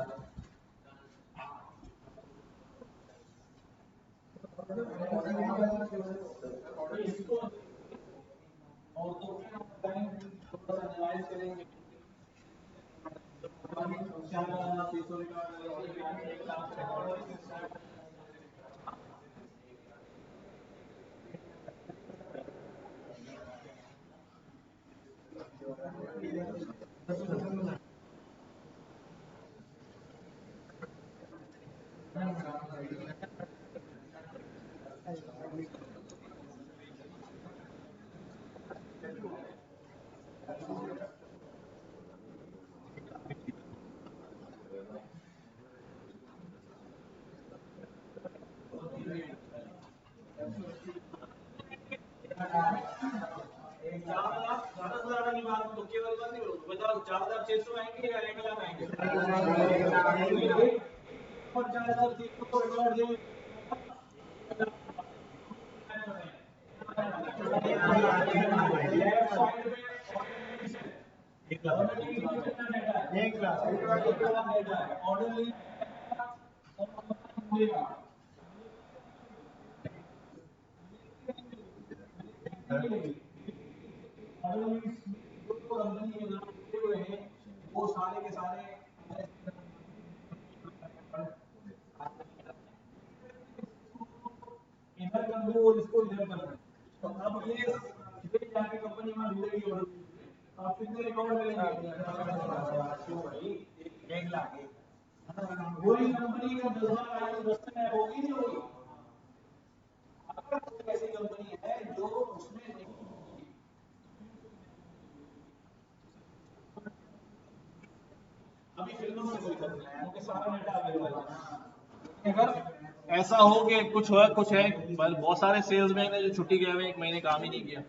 अगर ऐसा हो कि कुछ है, बहुत सारे सेल्समैन है जो छुट्टी गए हुए, 1 महीने काम ही नहीं किया,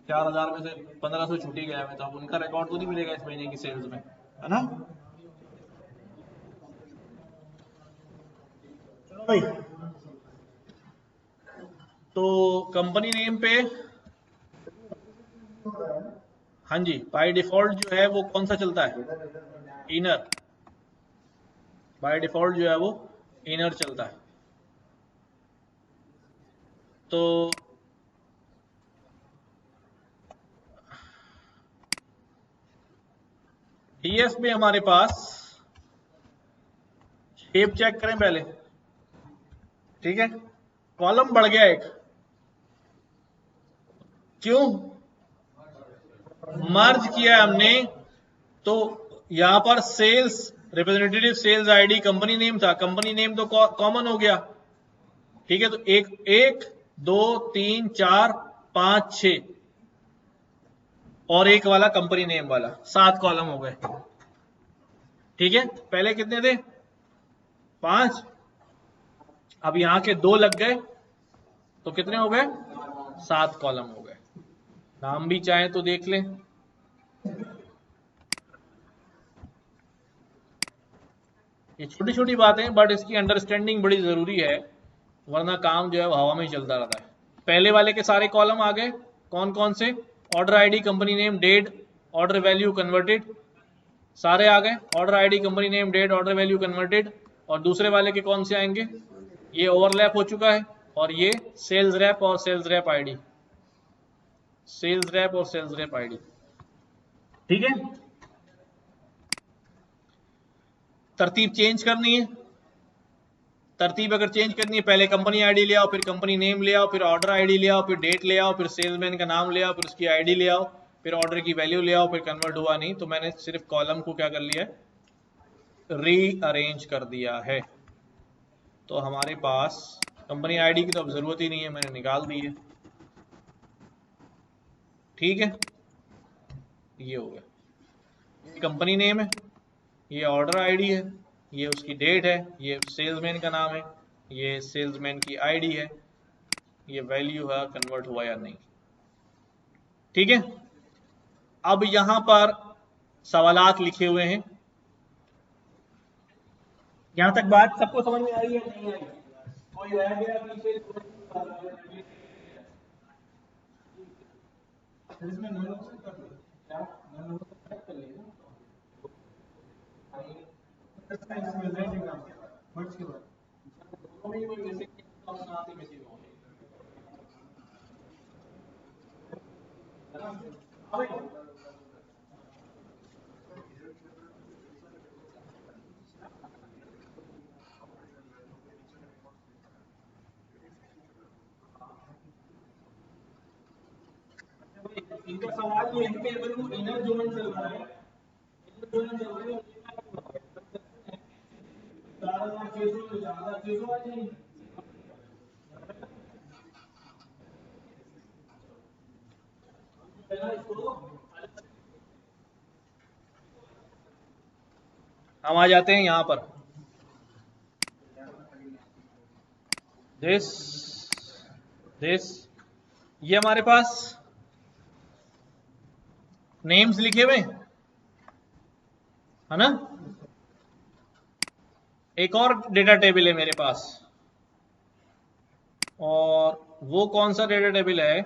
4,000 में से 1,500 छुट्टी गए हुए, तो अब उनका रिकॉर्ड तो नहीं मिलेगा इस महीने की सेल्स में, है ना। चलो भाई, तो कंपनी नेम पे, हाँ जी, बाय डिफॉल्ट जो है वो कौन सा चलता है, इनर। बाय डिफॉल्ट जो है वो इनर चलता है। तो डीएफ में हमारे पास शेप चेक करें पहले, ठीक है। कॉलम बढ़ गया एक, क्यों, मर्ज किया हमने, तो यहां पर sales representative sales ID company name था, कंपनी नेम तो कॉमन हो गया, ठीक है। तो एक 2 3 4 5 6 और एक वाला कंपनी नेम वाला, 7 कॉलम हो गए, ठीक है। पहले कितने थे, 5, अब यहां के 2 लग गए, तो कितने हो गए, 7 कॉलम हो गए। नाम भी चाहे तो देख लें, ये छोटी छोटी बातें, बट इसकी अंडरस्टैंडिंग बड़ी जरूरी है, वरना काम जो है वो हवा में ही चलता रहता है। पहले वाले के सारे कॉलम आ गए, कौन कौन से, order ID, company name, date, order value converted, सारे आ गए। Order ID, company name, date, order value converted. और दूसरे वाले के कौन से आएंगे, ये ओवरलैप हो चुका है, और ये सेल्स रैप और sales rep ID, sales rep और सेल्स रैप आईडी, ठीक है। तरतीब चेंज करनी है, तरतीब अगर चेंज करनी है, पहले कंपनी आईडी ले आओ, फिर कंपनी नेम ले आओ, फिर ऑर्डर आईडी ले आओ, फिर डेट ले आओ, फिर सेल्समैन का नाम ले आओ, फिर उसकी आईडी ले आओ, फिर ऑर्डर की वैल्यू ले आओ, फिर कन्वर्ट हुआ नहीं, तो मैंने सिर्फ कॉलम को क्या कर लिया है, रीअरेंज कर दिया है। तो हमारे पास कंपनी आईडी की तो अब जरूरत ही नहीं है, मैंने निकाल दी है, ठीक है। ये हो गया, ये कंपनी नेम है, ये ऑर्डर आईडी है, ये उसकी डेट है, ये सेल्समैन का नाम है, ये सेल्समैन की आईडी है, ये वैल्यू है कन्वर्ट हुआ या नहीं, ठीक है। अब यहां पर सवालात लिखे हुए हैं, यहां तक बात सबको समझ में आई है, नहीं आई, कोई रह गया पीछे, इसमें नल ऑप्शन कर दो, क्या नल ऑप्शन कर लेना, वर्ड्स के बाद दोनों में कोई बेसिक ऑप्शन आते हैं, बेसिक इनका सवाल ये है कि अगर वो इनर जोन चल रहा है, इनर जोन चल रहा है, 4,600 4,600 आ जाएंगे, हम आ जाते हैं यहां पर, दिस ये हमारे पास नेम्स लिखे हुए है ना। एक और डेटा टेबल है मेरे पास, और वो कौन सा डेटा टेबल है,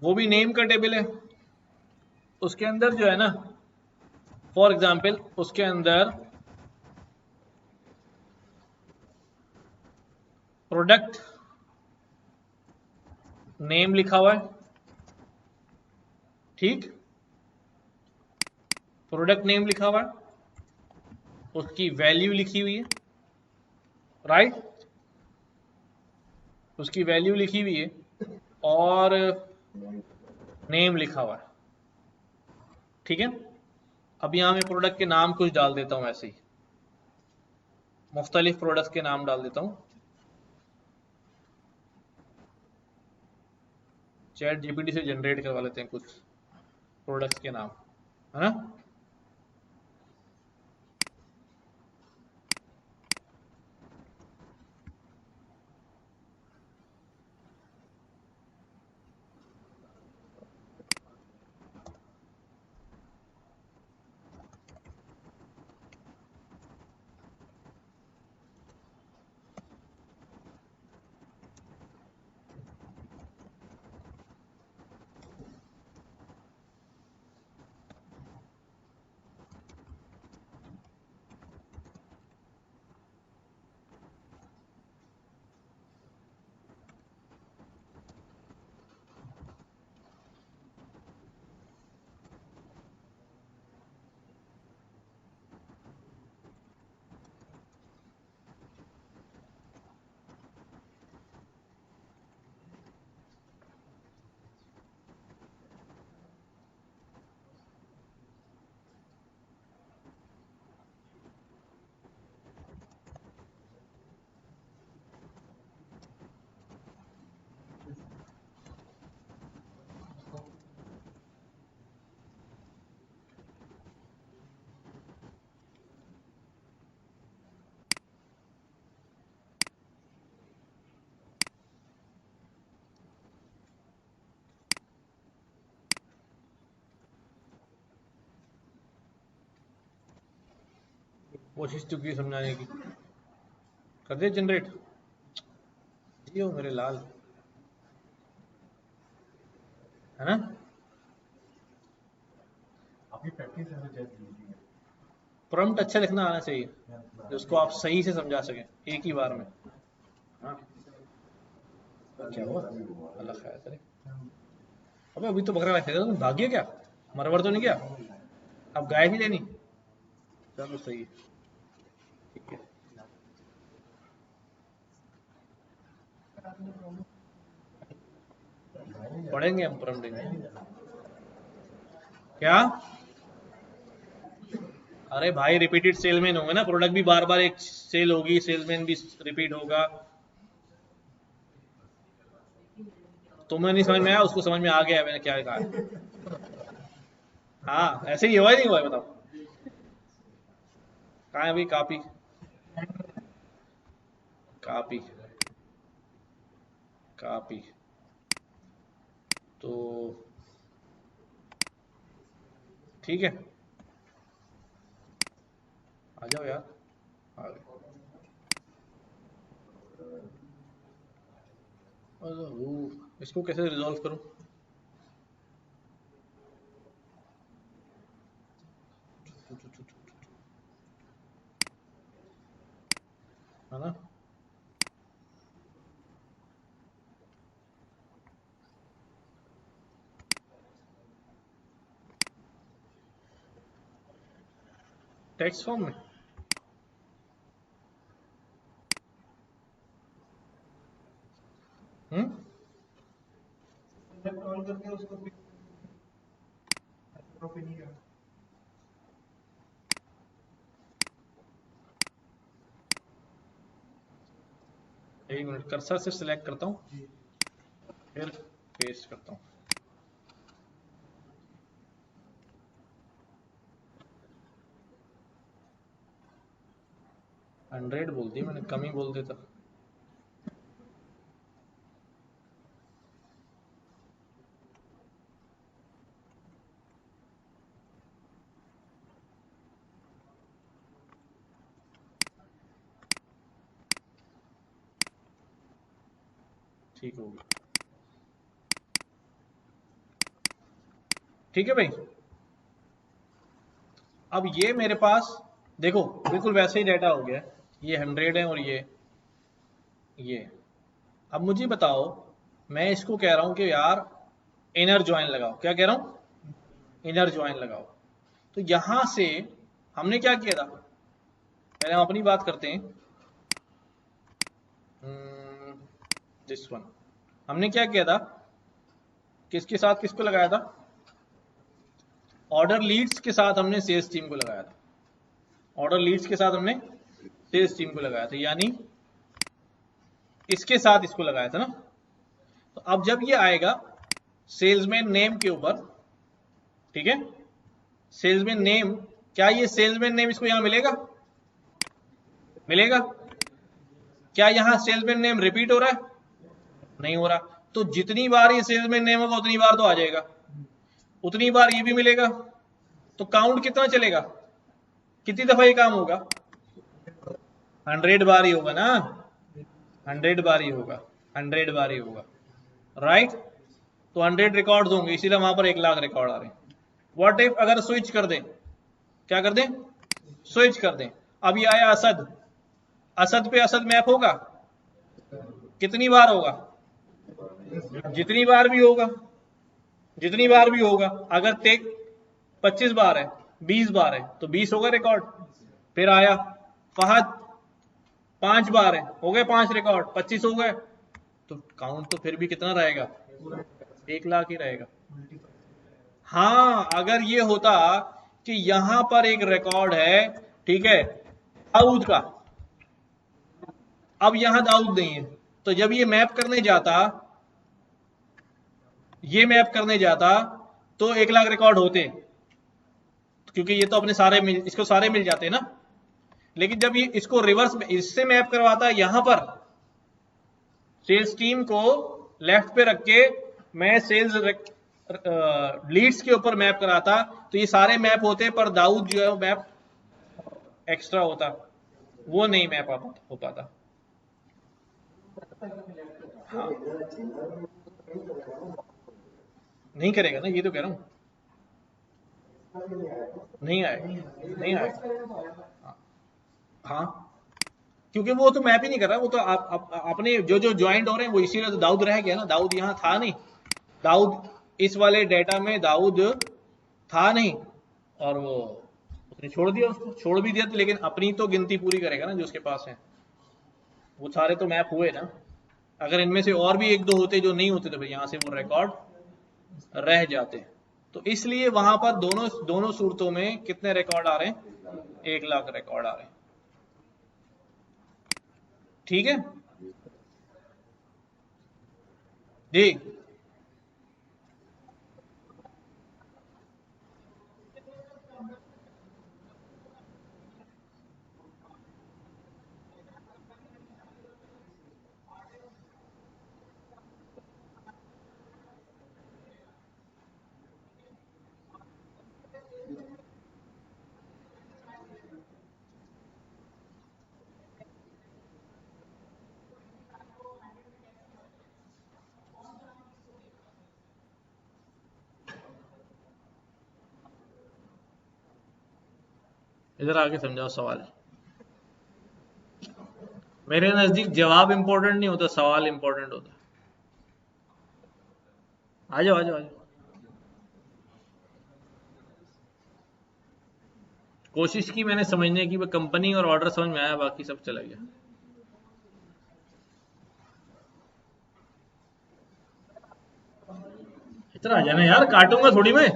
वो भी नेम का टेबल है। उसके अंदर जो है ना, फॉर एग्जाम्पल उसके अंदर प्रोडक्ट नेम लिखा हुआ है, ठीक, प्रोडक्ट नेम लिखा हुआ है, उसकी वैल्यू लिखी हुई है, राइट, उसकी वैल्यू लिखी हुई है और नेम लिखा हुआ है, ठीक है। अब यहां मैं प्रोडक्ट के नाम कुछ डाल देता हूं, ऐसे ही मुख्तलिफ प्रोडक्ट्स के नाम डाल देता हूं। चैट जीपीटी से जनरेट करवा लेते हैं कुछ प्रोडक्ट्स के नाम, है ना। कोशिश तो की समझाने की, कर दे जनरेट, जी हो मेरे लाल, है ना। अभी प्रैक्टिस है तो जज लीजिए। प्रॉम्प्ट अच्छा लिखना आना चाहिए, जिसको आप सही से समझा सकें एक ही बार में। हाँ, क्या हुआ, अल्लाह खैर करे। अबे अभी तो बकरा रखेगा, तुम भाग गया क्या, मरवर तो नहीं गया, अब गाय भी लेनी, चलो सही है, ठीक है, पढ़ेंगे हम प्रॉम्प्ट। क्या, अरे भाई रिपीटेड सेलमैन होंगे ना, प्रोडक्ट भी बार बार एक सेल होगी, सेलमैन भी रिपीट होगा। तुम्हें नहीं समझ में आया, उसको समझ में आ गया मैंने क्या कहा है। हाँ ऐसे ही हुआ ही नहीं हुआ है, बताओ कहाँ है अभी कापी, कापी, कापी, तो ठीक है, आ जाओ यार, आ गए। इसको कैसे रिजॉल्व करूं, है ना। टेक्स्ट फॉर्म में, हम्म, सेलेक्ट ऑल करके उसको पिक कॉपी नहीं करना। एक मिनट, कर्सर से सिलेक्ट करता हूँ, जी फिर पेस्ट करता हूँ। 100 बोल दिया मैंने, कम ही बोल देता। ठीक होगा। ठीक है भाई। अब ये मेरे पास देखो बिल्कुल वैसे ही डाटा हो गया, ये 100 है और ये। अब मुझे बताओ, मैं इसको कह रहा हूं कि यार इनर ज्वाइन लगाओ। क्या कह रहा हूं? इनर ज्वाइन लगाओ। तो यहां से हमने क्या किया था, पहले हम अपनी बात करते हैं। दिस वन हमने क्या किया था, किसके साथ किसको लगाया था? ऑर्डर लीड्स के साथ हमने सेल्स टीम को लगाया था। ऑर्डर लीड्स के साथ हमने सेल्स टीम को लगाया था, यानी इसके साथ इसको लगाया था ना। तो अब जब ये आएगा सेल्समैन नेम के ऊपर, ठीक है, सेल्समैन नेम, क्या ये सेल्समैन नेम इसको यहां मिलेगा? मिलेगा। क्या यहां सेल्समैन नेम रिपीट हो रहा है? नहीं हो रहा। तो जितनी बार ये सेल्समैन नेम होगा उतनी बार तो आ जाएगा, उतनी बार ये भी मिलेगा। तो काउंट कितना चलेगा, कितनी दफा ये काम होगा? 100 बार ही होगा ना, 100 बार ही होगा, 100 बार ही होगा, राइट। तो 100 रिकॉर्ड्स होंगे, इसीलिए वहां पर 1 लाख रिकॉर्ड आ रहे हैं। व्हाट इफ अगर स्विच कर दें, क्या कर दें? स्विच कर दें। अब ये आया असद, असद पे असद मैप होगा, कितनी बार होगा? जितनी बार भी होगा, जितनी बार भी होगा। अगर टेक 25 बार है, 20 बार है, तो 20 होगा रिकॉर्ड। फिर आया फहद 5 बार है, हो गए 5 रिकॉर्ड, 25 हो गए। तो काउंट तो फिर भी कितना रहेगा? 1 लाख ही रहेगा। हाँ, अगर ये होता कि यहां पर एक रिकॉर्ड है, ठीक है, दाऊद का, अब यहां दाऊद नहीं है, तो जब ये मैप करने जाता, ये मैप करने जाता, तो 1 लाख रिकॉर्ड होते, क्योंकि ये तो अपने सारे इसको सारे मिल जाते ना। लेकिन जब ये इसको रिवर्स में इससे मैप करवाता यहां पर, सेल्स टीम को लेफ्ट पे रख के मैं सेल्स लीड्स के ऊपर मैप कराता, तो ये सारे मैप होते, पर दाऊद जो है वो मैप एक्स्ट्रा होता, वो नहीं मैप हो पाता। हाँ, नहीं करेगा ना, ये तो कह रहा हूं, नहीं आएगा, नहीं आएगा। हाँ, क्योंकि वो तो मैप ही नहीं कर रहा, वो तो अपने जो ज्वाइंट हो रहे हैं वो इसीलिए तो दाऊद रह गया ना, दाऊद यहाँ था नहीं, दाऊद इस वाले डेटा में दाऊद था नहीं, और वो उसने छोड़ दिया, उसको छोड़ भी दिया, लेकिन अपनी तो गिनती पूरी करेगा ना जो उसके पास है। वो सारे तो मैप हुए ना, अगर इनमें से और भी 1-2 होते जो नहीं होते तो फिर यहां से वो रिकॉर्ड रह जाते। तो इसलिए वहां पर दोनों दोनों सूरतों में कितने रिकॉर्ड आ रहे हैं? 1 लाख रिकॉर्ड आ रहे हैं, ठीक है जी। इधर आके समझाओ सवाल। मेरे नजदीक जवाब इंपॉर्टेंट नहीं होता, सवाल इंपॉर्टेंट होता। आ जाओ आ जाओ आ जाओ। कोशिश की मैंने समझने की, कंपनी और ऑर्डर समझ में आया, बाकी सब चला गया। इधर आ जाना यार, काटूंगा थोड़ी मैं।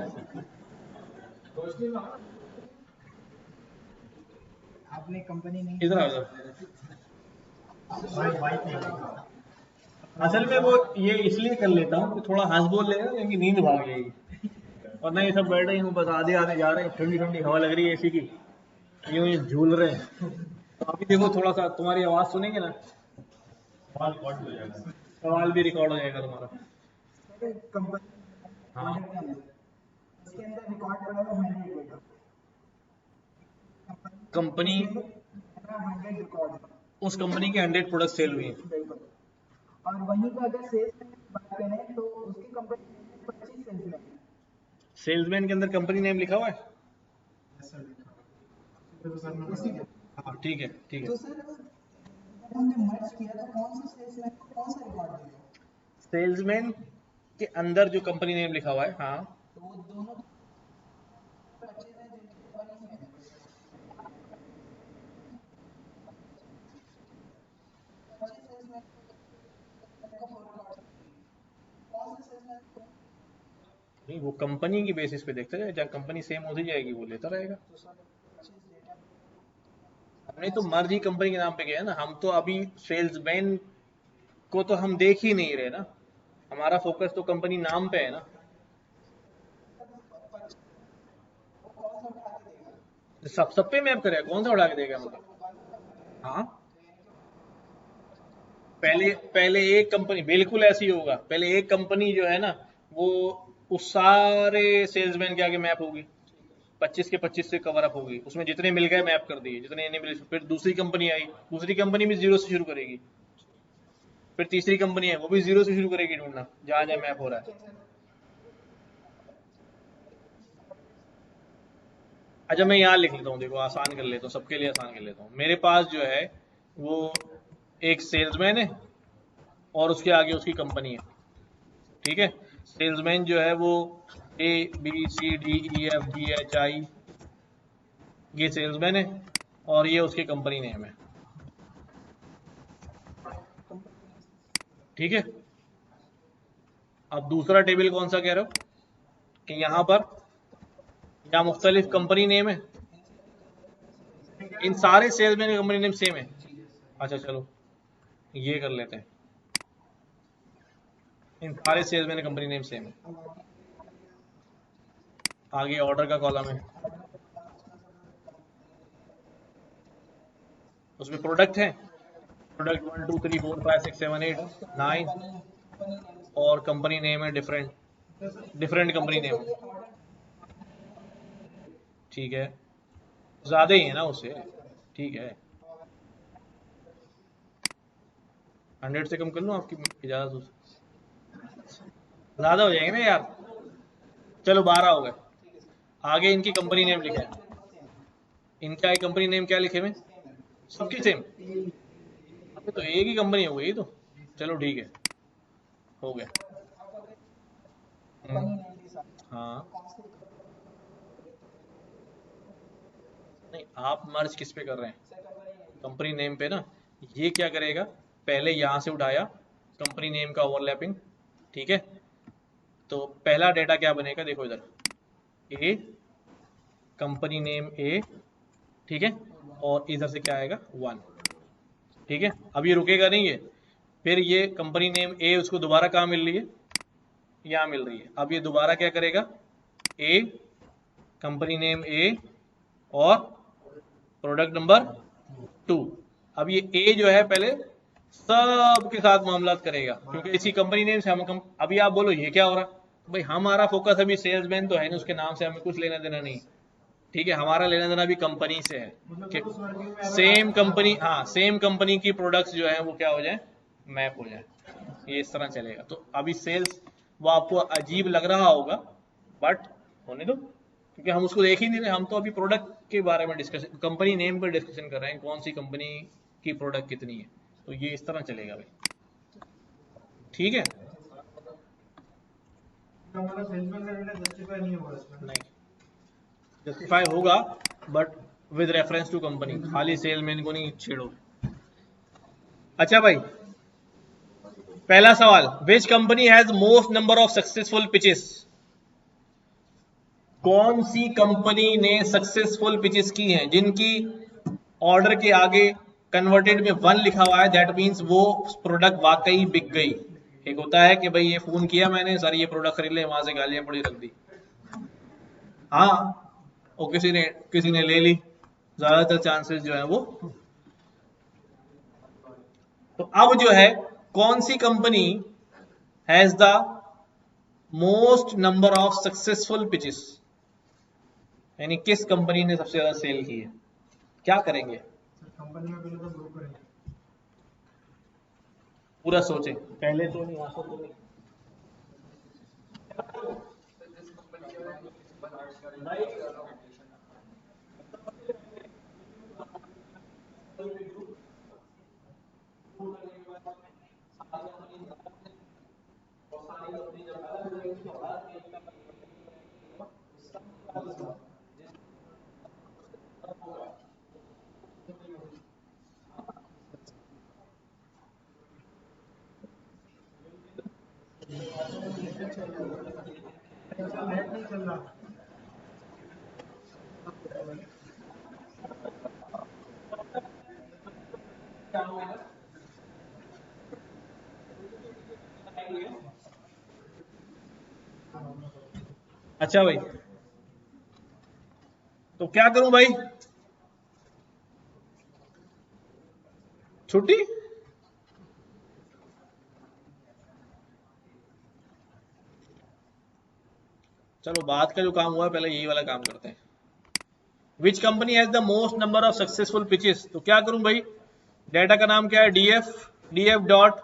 आपने कंपनी नहीं इधर आ जाओ। असल में वो ये इसलिए कर लेता हूँ कि थोड़ा हंस बोल लेगा, क्योंकि नींद भाग जाएगी। और नहीं, सब बैठे ही हूँ, बस आधे आधे जा रहे हैं, ठंडी ठंडी हवा लग रही है एसी की, यूं ही झूल रहे हैं। तो अभी देखो थोड़ा सा तुम्हारी आवाज सुनेंगे ना, सवाल भी रिकॉर्ड हो जाएगा तुम्हारा। कंपनी हाँ, उसके अंदर रिकॉर्ड करा हुआ 100 कंपनी, 100 रिकॉर्ड, उस कंपनी के 100 प्रोडक्ट सेल हुए हैं। बिल्कुल। और वहीं पर अगर सेल्स की बात करें तो उसकी कंपनी 25 सेल्स में है, सेल्समैन के अंदर कंपनी नेम लिखा हुआ है? ऐसा लिखा हुआ है। तो सर मैं हाँ ठीक है ठीक है। तो सर जब हमने मर्ज किया तो कौन सा सेल्समैन को कौन सा रिकॉर्ड देगा? सेल्समैन के अंदर जो कंपनी नेम लिखा हुआ है, हाँ तो वो दोनों परचेज है जिनकी कंपनी में है। परचेज सेल्समैन को फोर रिकॉर्ड कौन सा सेल्समैन को नहीं, वो कंपनी की बेसिस पे देखता है, जहाँ कंपनी सेम होती जाएगी वो लेता रहेगा। तो सर परचेज डेटा हमने तो मर्ज ही कंपनी के नाम पे किया है ना, हम तो अभी सेल्समैन को तो हम देख ही नहीं रहे ना, हमारा फोकस तो कंपनी नाम पे है ना। कौन सा उठा के देगा? सब पे मैप करेगा, कौन सा उड़ा के देगा मतलब? हाँ पहले पहले एक कंपनी, बिल्कुल ऐसे ही होगा, पहले एक कंपनी जो है ना वो उस सारे सेल्समैन के आगे मैप होगी, 25 के 25 से कवर अप होगी, उसमें जितने मिल गए मैप कर दिए, जितने नहीं मिले। फिर दूसरी कंपनी आई, दूसरी कंपनी भी जीरो से शुरू करेगी, फिर तीसरी कंपनी है वो भी जीरो से शुरू करेगी ढूंढना, जहां जहां मैप हो रहा है। अच्छा मैं यहाँ लिख लेता हूँ, देखो आसान कर लेता हूँ, सबके लिए आसान कर लेता हूँ। मेरे पास जो है वो एक सेल्समैन है और उसके आगे उसकी कंपनी है, ठीक है। सेल्समैन जो है वो ABCDEFGHI, ये सेल्समैन है और ये उसकी कंपनी नेम है, ठीक है। अब दूसरा टेबल कौन सा कह रहे हो कि यहाँ पर यहाँ मुख्तलिफ कंपनी नेम है, इन सारे सेल्समैन की कंपनी नेम सेम है। अच्छा चलो ये कर लेते हैं, इन सारे सेल्समैन की कंपनी नेम सेम है। आगे ऑर्डर का कॉलम है, उसमें प्रोडक्ट है, प्रोडक्ट 1 2 3 4 5 6 7 8 9, और कंपनी नेम है डिफरेंट, डिफरेंट कंपनी नेम, ठीक है। ज्यादा ही है ना उससे, ठीक है। 100 से कम कर लूँ आपकी इजाजत हो? ज्यादा हो जाएंगे ना यार, चलो 12 हो गए। आगे इनकी कंपनी नेम लिखा है, इनका कंपनी नेम क्या लिखे हुए, सबकी सेम, तो एक ही कंपनी हो गई तो, चलो ठीक है हो गया। हाँ नहीं, आप मर्ज किस पे कर रहे हैं, कंपनी नेम पे ना। ये क्या करेगा, पहले यहां से उठाया कंपनी नेम का ओवरलैपिंग, ठीक है। तो पहला डेटा क्या बनेगा, देखो इधर ए, कंपनी नेम ए, ठीक है, और इधर से क्या आएगा 1, ठीक है। अब ये रुकेगा नहीं है, फिर ये कंपनी नेम ए उसको दोबारा कहाँ मिल रही है, यहाँ मिल रही है। अब ये दोबारा क्या करेगा, ए, कंपनी नेम ए और प्रोडक्ट नंबर 2। अब ये ए जो है पहले सबके साथ मामला करेगा, क्योंकि इसी कंपनी नेम से हम अभी आप बोलो ये क्या हो रहा है भाई, हमारा फोकस अभी सेल्समैन तो है ना, उसके नाम से हमें कुछ लेना देना नहीं, ठीक है। हमारा लेना देना भी कंपनी से है कि सेम कंपनी, हाँ सेम कंपनी की प्रोडक्ट्स जो है वो क्या हो जाए, मैप हो जाए, ये इस तरह चलेगा। तो अभी सेल्स वो आपको अजीब लग रहा होगा, बट होने दो, क्योंकि हम उसको देख ही नहीं रहे, हम तो अभी प्रोडक्ट के बारे में डिस्कशन, कंपनी नेम पर डिस्कशन कर रहे हैं, कौन सी कंपनी की प्रोडक्ट कितनी है, तो ये इस तरह चलेगा भाई, ठीक है। हमारा सेल्समैन का डेटा जस्टिफाई नहीं होगा इसमें। नहीं जस्टिफाई होगा, but with reference to company, खाली सेलमैन को नहीं छेड़ो। अच्छा भाई, पहला सवाल, which company has most number of successful pitches, कौन सी कंपनी ने सक्सेसफुल पिचेस की हैं, जिनकी ऑर्डर के आगे कन्वर्टेड में 1 लिखा हुआ है, दैट मींस वो प्रोडक्ट वाकई बिक गई। एक होता है कि भाई ये फोन किया मैंने, सर ये प्रोडक्ट खरीद ले, वहां से गालियां पड़ी रख दी, हाँ वो किसी ने ले ली, ज्यादातर चांसेस जो है वो। तो अब जो है कौन सी company has the most number of successful pitches, यानी किस कंपनी ने सबसे ज्यादा सेल की है, क्या करेंगे, कंपनी में पहले तो ग्रुप करेंगे, पूरा सोचें पहले तो नहीं, नेट नहीं चल रहा। अच्छा भाई, तो क्या करूं भाई? छुट्टी? चलो बात का जो काम हुआ है पहले यही वाला काम करते हैं। विच company has the most number of successful pitches? तो क्या करूं भाई? डेटा का नाम क्या है? डीएफ डॉट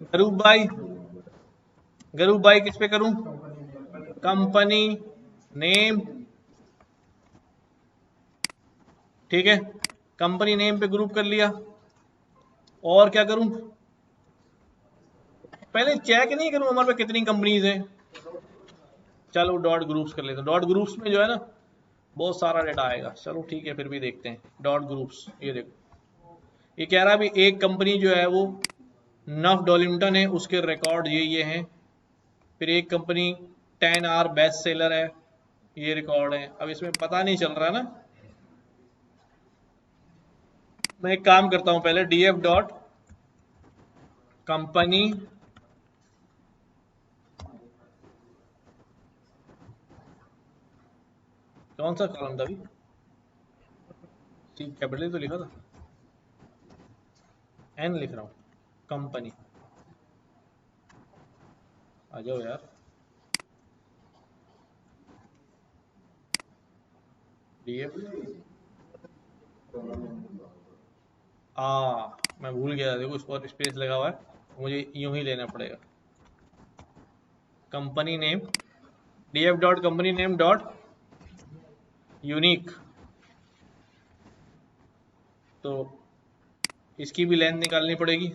गरूब भाई। गरूब भाई किस पे करूं? Company name. ठीक है, कंपनी नेम पे ग्रुप कर लिया। और क्या करूं? पहले चेक नहीं करूं हमारे पे कितनी कंपनीज हैं? चलो डॉट ग्रुप्स कर लेते हैं। डॉट ग्रुप्स में जो है ना बहुत सारा डेटा आएगा। चलो ठीक है, फिर भी देखते हैं। डॉट ग्रुप्स, ये देखो, ये कह रहा है भी एक कंपनी जो है वो नफ डॉलिंगटन है, उसके रिकॉर्ड ये हैं। फिर एक कंपनी 10 आर बेस्ट सेलर है, ये रिकॉर्ड है। अब इसमें पता नहीं चल रहा ना, मैं एक काम करता हूं, पहले डीएफ डॉट कंपनी कौन सा कॉलम था अभी? सी कैपिटल तो लिखा था, एन लिख रहा हूं। कंपनी, आ जाओ यार। डीएफ मैं भूल गया, देखो इस पर स्पेस लगा हुआ है, मुझे यूं ही लेना पड़ेगा। Company name, DF dot company name dot unique. तो इसकी भी लेंथ निकालनी पड़ेगी।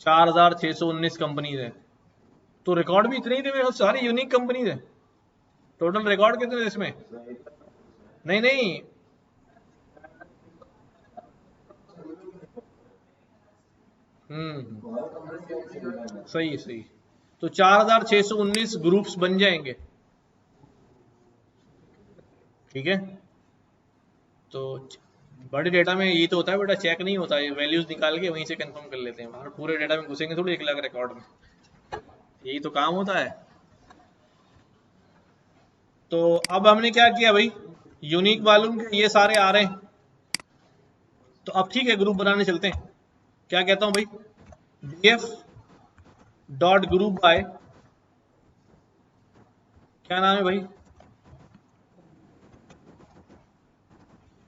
4619 कंपनीज है, तो रिकॉर्ड भी इतने ही थे मेरे, सारी यूनिक कंपनीज है। टोटल रिकॉर्ड कितने थे इसमें? नहीं नहीं, सही सही। तो 4619 ग्रुप्स बन जाएंगे। ठीक है, तो बड़े डेटा में ये तो होता है बेटा, चेक नहीं होता है, वैल्यूज निकाल के वहीं से कंफर्म कर लेते हैं। बाहर पूरे डेटा में घुसेंगे थोड़ी 1 लाख रिकॉर्ड में, यही तो काम होता है। तो अब हमने क्या किया भाई, यूनिक मालूम कि ये सारे आ रहे हैं, तो अब ठीक है ग्रुप बनाने चलते हैं। क्या कहता हूं भाई, डीएफ डॉट ग्रुप बाय, क्या नाम है भाई?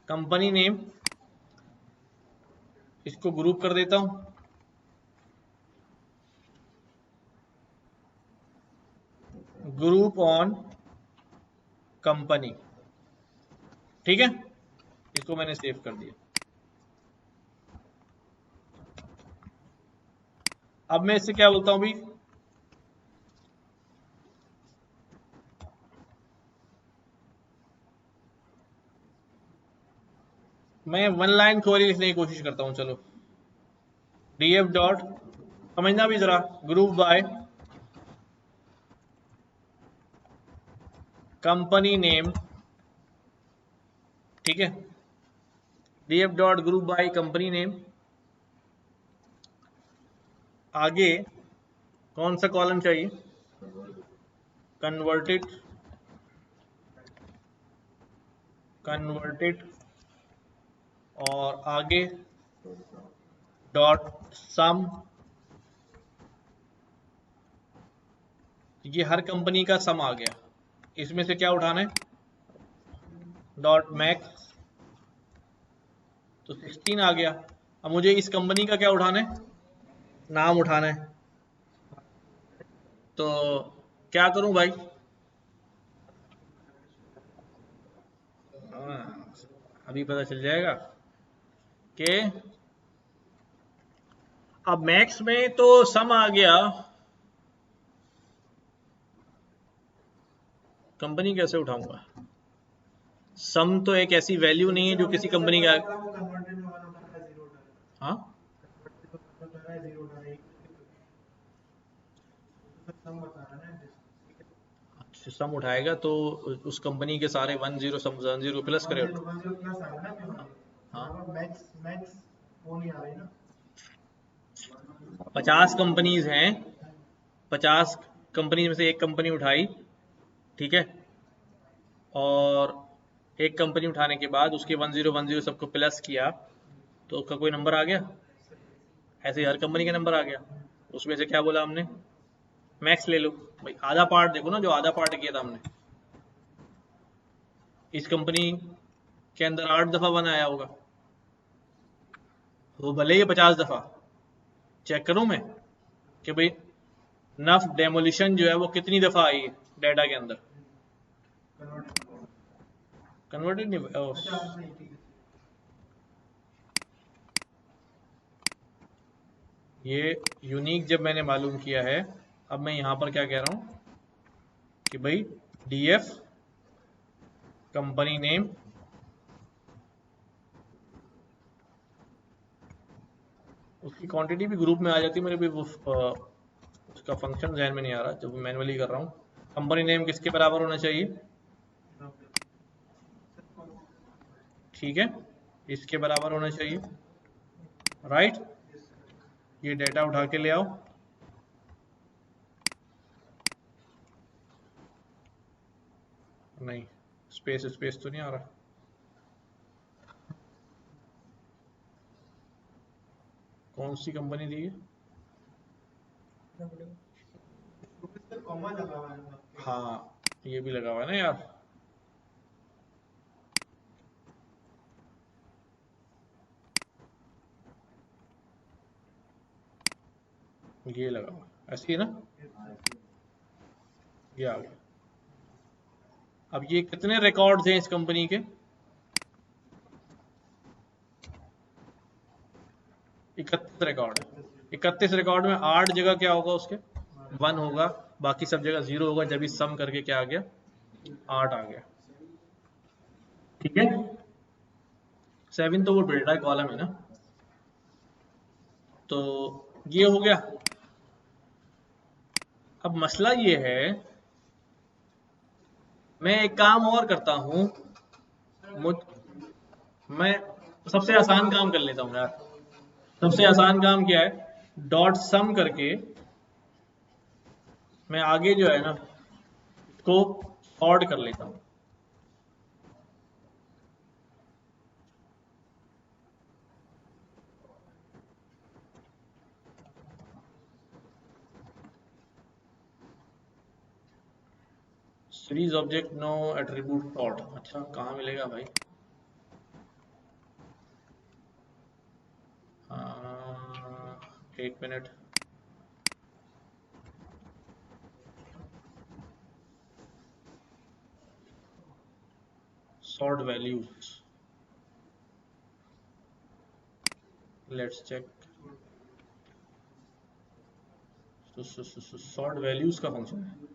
कंपनी नेम, इसको ग्रुप कर देता हूं। ग्रुप ऑन कंपनी, ठीक है, इसको मैंने सेव कर दिया। अब मैं इससे क्या बोलता हूं भाई, मैं वन लाइन क्वेरी लिखने की कोशिश करता हूं। चलो डीएफ डॉट, समझना भी जरा, ग्रुप बाय कंपनी नेम, ठीक है, DF dot group by company name. आगे कौन सा कॉलम चाहिए? कन्वर्टेड, कन्वर्टेड, और आगे डॉट सम। ये हर कंपनी का सम आ गया, इसमें से क्या उठाना है? डॉट मैक्स, तो 16 आ गया। अब मुझे इस कंपनी का क्या उठाना है? नाम उठाना है। तो क्या करूं भाई? हाँ, अभी पता चल जाएगा कि अब मैक्स में तो सम आ गया, कंपनी कैसे उठाऊंगा? सम तो एक ऐसी वैल्यू नहीं है जो किसी कंपनी का। वो कन्वर्टेड में 1 उठा रहा है 0 उठा रहा है, हाँ, कन्वर्टेड में 1 उठा रहा है 0 उठा रहा है, तो सम बता रहा है ना। ठीक है, सम उठाएगा तो उस कंपनी के सारे 10 सम 10 प्लस करे। 1 0 प्लस आ रहा है ना पेमेंट, हाँ, यहाँ पर मैक्स मैक्स वो नहीं आ रही ना। 50 कंपनीज हैं, 50 कंपनी में से एक कंपनी उठाई, ठीक है, और एक कंपनी उठाने के बाद उसके 10 सबको प्लस किया तो उसका कोई नंबर आ गया। ऐसे ही हर कंपनी का नंबर आ गया, उसमें से क्या बोला हमने? मैक्स ले लो भाई। आधा पार्ट देखो ना, जो आधा पार्ट किया था हमने, इस कंपनी के अंदर 8 दफा बनाया होगा, वो भले ही 50 दफा। चेक करूं मैं कि भाई नफ डेमोलिशन जो है वो कितनी दफा आई है डाटा के अंदर? कन्वर्टेड नहीं। अच्छा सही, ठीक है। ये यूनिक जब मैंने मालूम किया है, अब मैं यहां पर क्या कह रहा हूं कि भाई डीएफ कंपनी नेम, उसकी क्वांटिटी भी ग्रुप में आ जाती है मेरे भी, वो उसका फंक्शन जहन में नहीं आ रहा जब मैनुअली कर रहा हूँ। कंपनी नेम किसके बराबर होना चाहिए? ठीक है, इसके बराबर होना चाहिए, राइट। ये डेटा उठा के ले आओ, नहीं स्पेस स्पेस तो नहीं आ रहा। कौन सी कंपनी दी है? कॉमा लगा हुआ है। हाँ, ये भी लगा हुआ है ना यार। ये लगा हुआ है, ऐसी है ना, ये आ गया। अब ये कितने रिकॉर्ड्स हैं इस कंपनी के? 31 रिकॉर्ड है। 31 रिकॉर्ड में 8 जगह क्या होगा उसके? 1 होगा, बाकी सब जगह 0 होगा। जब इस सम करके क्या आ गया? 8 आ गया, ठीक है। 7 तो वो डेटा कॉलम है ना, तो ये हो गया। अब मसला ये है, मैं एक काम और करता हूं, मैं सबसे आसान काम कर लेता हूं यार। सबसे आसान काम क्या है? डॉट सम करके मैं आगे जो है ना इसको सॉर्ट कर लेता हूं। Series object no attribute sort, अच्छा कहाँ मिलेगा भाई? एक minute, sort values, let's check. Sort values का फंक्शन है,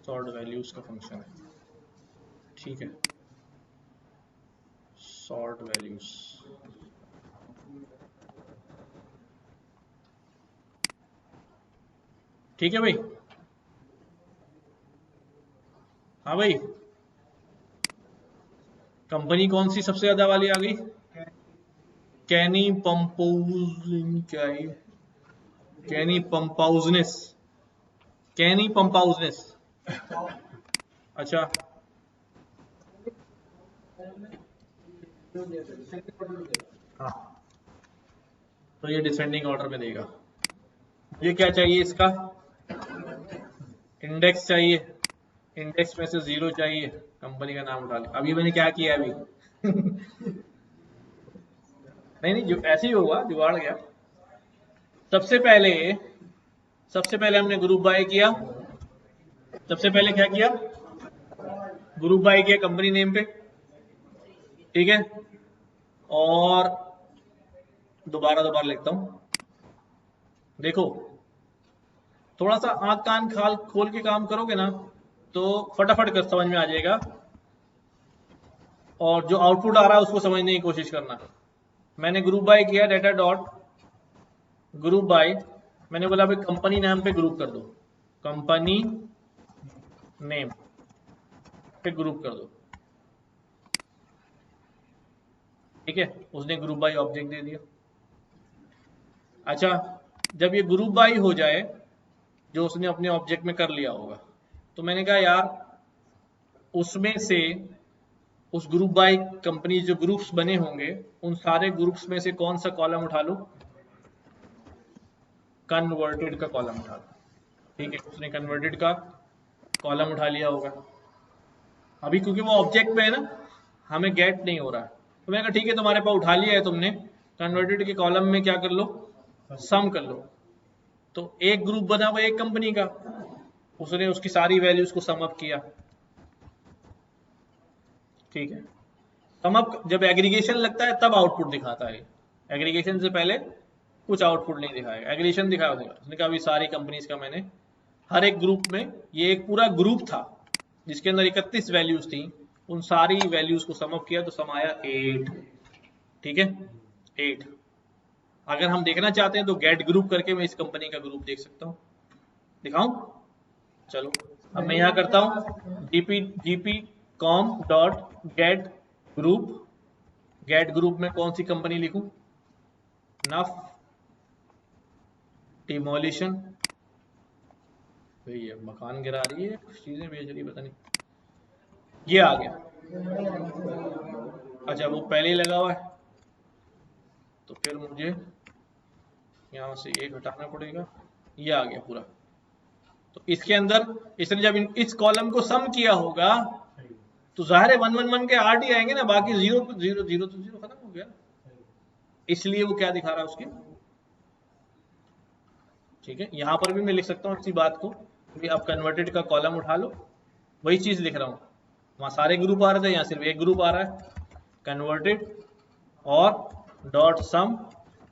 सॉर्ट वैल्यूज का फंक्शन है, ठीक है। सॉर्ट वैल्यूज, ठीक है भाई। हाँ भाई, कंपनी कौन सी सबसे ज्यादा वाली आ गई? कैनी पंपाउज, क्या है? कैनी पंपाउजनेस, कैनी पंपाउजनेस, अच्छा। हाँ, तो ये डिसेंडिंग ऑर्डर में देगा। ये क्या चाहिए इसका? इंडेक्स चाहिए, इंडेक्स में से 0 चाहिए, कंपनी का नाम उठा ले। अभी मैंने क्या किया अभी नहीं नहीं, जो ऐसे ही होगा, जुगाड़ गया। सबसे पहले सबसे पहले हमने ग्रुप बाय किया, सबसे पहले क्या किया, ग्रुप बाय किया कंपनी नेम पे, ठीक है। और दोबारा लिखता हूं, देखो थोड़ा सा आंख कान खाल खोल के काम करोगे ना तो फटाफट कर समझ में आ जाएगा, और जो आउटपुट आ रहा है उसको समझने की कोशिश करना। मैंने ग्रुप बाय किया, डेटा डॉट ग्रुप बाय, मैंने बोला भाई कंपनी नाम पे ग्रुप कर दो, कंपनी नेम पे ग्रुप कर दो, ठीक है। उसने ग्रुप बाय ऑब्जेक्ट दे दिया। अच्छा, जब ये ग्रुप बाय हो जाए, जो उसने अपने ऑब्जेक्ट में कर लिया होगा, तो मैंने कहा यार उसमें से, उस ग्रुप बाय कंपनी जो ग्रुप्स बने होंगे उन सारे ग्रुप्स में से कौन सा कॉलम उठा लो, कन्वर्टेड का कॉलम उठा लो, ठीक है। उसने कन्वर्टेड का कॉलम उठा लिया होगा। अभी क्योंकि वो ऑब्जेक्ट में है ना, हमें गेट नहीं हो रहा है, तो मैंने कहा ठीक है तुम्हारे पास उठा लिया है तुमने, कन्वर्टेड के कॉलम में क्या कर लो, सम कर लो। तो एक ग्रुप बना हुआ एक कंपनी का, उसने उसकी सारी वैल्यूज को सम अप किया, ठीक है। सम अप जब एग्रीगेशन लगता है तब आउटपुट दिखाता है, एग्रीगेशन से पहले कुछ आउटपुट नहीं दिखाएगा, एग्रीगेशन दिखाया उसने कहा अभी सारी कंपनीज का मैंने हर एक ग्रुप में, ये एक पूरा ग्रुप था जिसके अंदर 31 वैल्यूज थी, उन सारी वैल्यूज को सम अप किया तो सम आया 8, ठीक है 8। अगर हम देखना चाहते हैं तो गेट ग्रुप करके मैं इस कंपनी का ग्रुप देख सकता हूं, दिखाऊं, चलो अब मैं यहां करता हूं gp com dot get group, get group में कौन सी कंपनी लिखूं, नफ डिमोलिशन, ये मकान गिरा रही है, कुछ चीजें भेज रही पता नहीं, ये आ गया। अच्छा वो पहले ही लगा हुआ है, तो फिर मुझे यहां से एक हटाना पड़ेगा, ये आ गया पूरा। तो इसके अंदर इसने जब इस कॉलम को सम किया होगा तो जाहिर है 111 के 8 ही आएंगे ना, बाकी 0 0 0 तो 0 खत्म हो गया, इसलिए वो क्या दिखा रहा है उसके, ठीक है। यहां पर भी मैं लिख सकता हूं इसी बात को कि अब कन्वर्टेड का कॉलम उठा लो, वही चीज लिख रहा हूं, वहां सारे ग्रुप आ रहे थे, यहां सिर्फ एक ग्रुप आ रहा है, कन्वर्टेड और डॉट सम।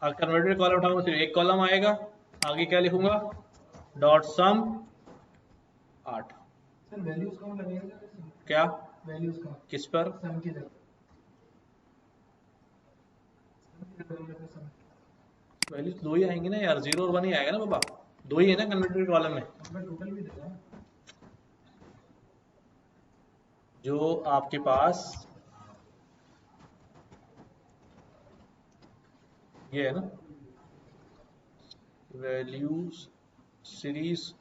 अगर कन्वर्टेड कॉलम उठाऊंगा सिर्फ एक कॉलम आएगा, आगे क्या लिखूंगा, डॉट सम 8। सर वैल्यूज कौन लगेगा, क्या वैल्यूज का किस पर, सम की जगह, वैल्यूज दो ही आएंगे ना यार, 0 और 1 ही आएगा ना बाबा, दो ही है ना कन्वर्टेड कॉलम में, टोटल भी देगा, जो आपके पास ये है ना वैल्यूज सीरीज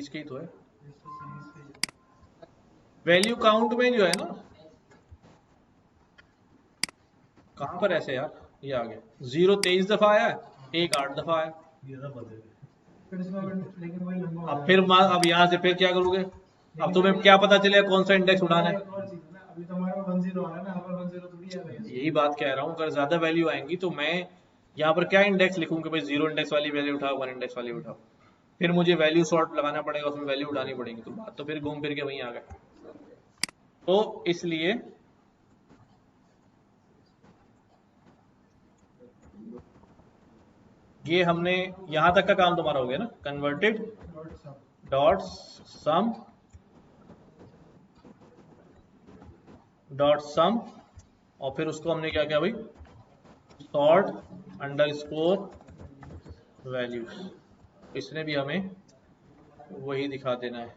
की तो है, वैल्यू काउंट में जो है ना, कहां पर ऐसे यार, ये आ गया 0 23 दफा आया, 1 8 दफा आया, फिर इसमें लेकिन वही लंबा अब फिर अब यहां से फिर क्या करोगे, अब तुम्हें क्या पता चलेगा कौन सा इंडेक्स उठाना है, अभी तो हमारे पास 10 आ रहा है ना, हमारे 10 थोड़ी आ रहा है, यही बात कह रहा हूँ। अगर ज्यादा वैल्यू आएंगी तो मैं यहाँ पर क्या इंडेक्स लिखूं कि भाई 0 इंडेक्स वाली वैल्यू उठाओ, 1 इंडेक्स वाली उठाओ, फिर मुझे वैल्यू सॉर्ट लगाना पड़ेगा, उसमें वैल्यू उठानी पड़ेगी, तो बात तो फिर घूम फिर के वहीं आ गए। तो इसलिए ये हमने यहां तक का काम तुम्हारा हो गया ना, कन्वर्टेड डॉट सम और फिर उसको हमने क्या किया भाई, सॉर्ट अंडरस्कोर वैल्यूज, इसने भी हमें वही दिखा देना है।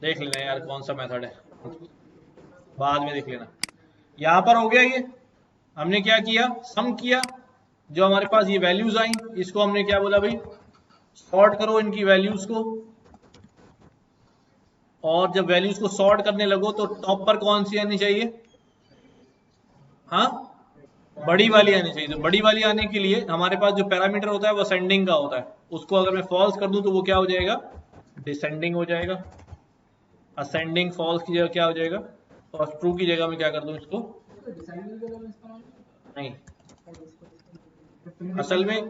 देख लेना यार कौन सा मेथड है, बाद में देख लेना। यहां पर हो गया, ये हमने क्या किया, सम किया, जो हमारे पास ये वैल्यूज आई, इसको हमने क्या बोला भाई, सॉर्ट करो इनकी वैल्यूज को, और जब वैल्यूज को सॉर्ट करने लगो तो टॉप पर कौन सी आनी चाहिए, हाँ बड़ी वाली आनी चाहिए। तो बड़ी वाली आने के लिए हमारे पास जो पैरामीटर होता है वो असेंडिंग का होता है, उसको अगर मैं फॉल्स कर दूं तो वो क्या हो जाएगा, डिसेंडिंग हो जाएगा। असेंडिंग फॉल्स की जगह क्या हो जाएगा, और ट्रू की जगह में क्या कर दूं इसको, नहीं असल में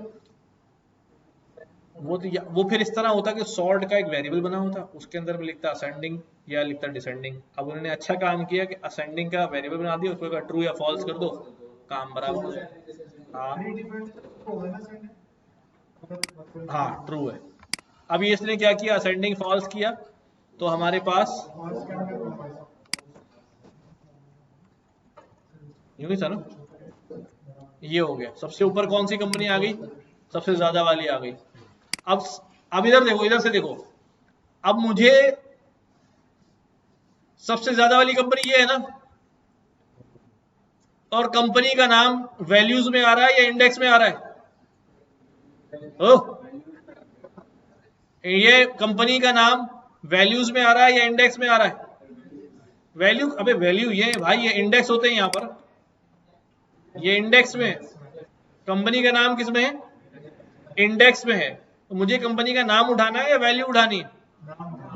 वो फिर इस तरह होता कि सॉर्ट का एक वेरिएबल बना होता, उसके अंदर में लिखता असेंडिंग या लिखता डिसेंडिंग। अब उन्होंने अच्छा काम किया कि असेंडिंग का वेरिएबल बना दिया, उसको अगर ट्रू या फॉल्स कर दो काम बराबर हो जाए। हाँ होगा ना सर? हाँ ट्रू है। अब ये इसने क्या किया, असेंडिंग फॉल्स किया, तो हमारे पास फॉल्स करने को यूं ही था ना, ये हो गया। सबसे ऊपर कौन सी कंपनी आ गई, सबसे ज्यादा वाली आ गई। अब इधर देखो, इधर से देखो, अब मुझे सबसे ज्यादा वाली कंपनी ये है ना, और कंपनी का नाम वैल्यूज में आ रहा है या इंडेक्स में आ रहा है, ओ ये कंपनी का नाम वैल्यूज में आ रहा है या इंडेक्स में आ रहा है, वैल्यू, अबे वैल्यू ये भाई, ये इंडेक्स होते हैं यहाँ पर, ये इंडेक्स में है। कंपनी का नाम किस में है, इंडेक्स में है। तो मुझे कंपनी का नाम उठाना है या वैल्यू उठानी है,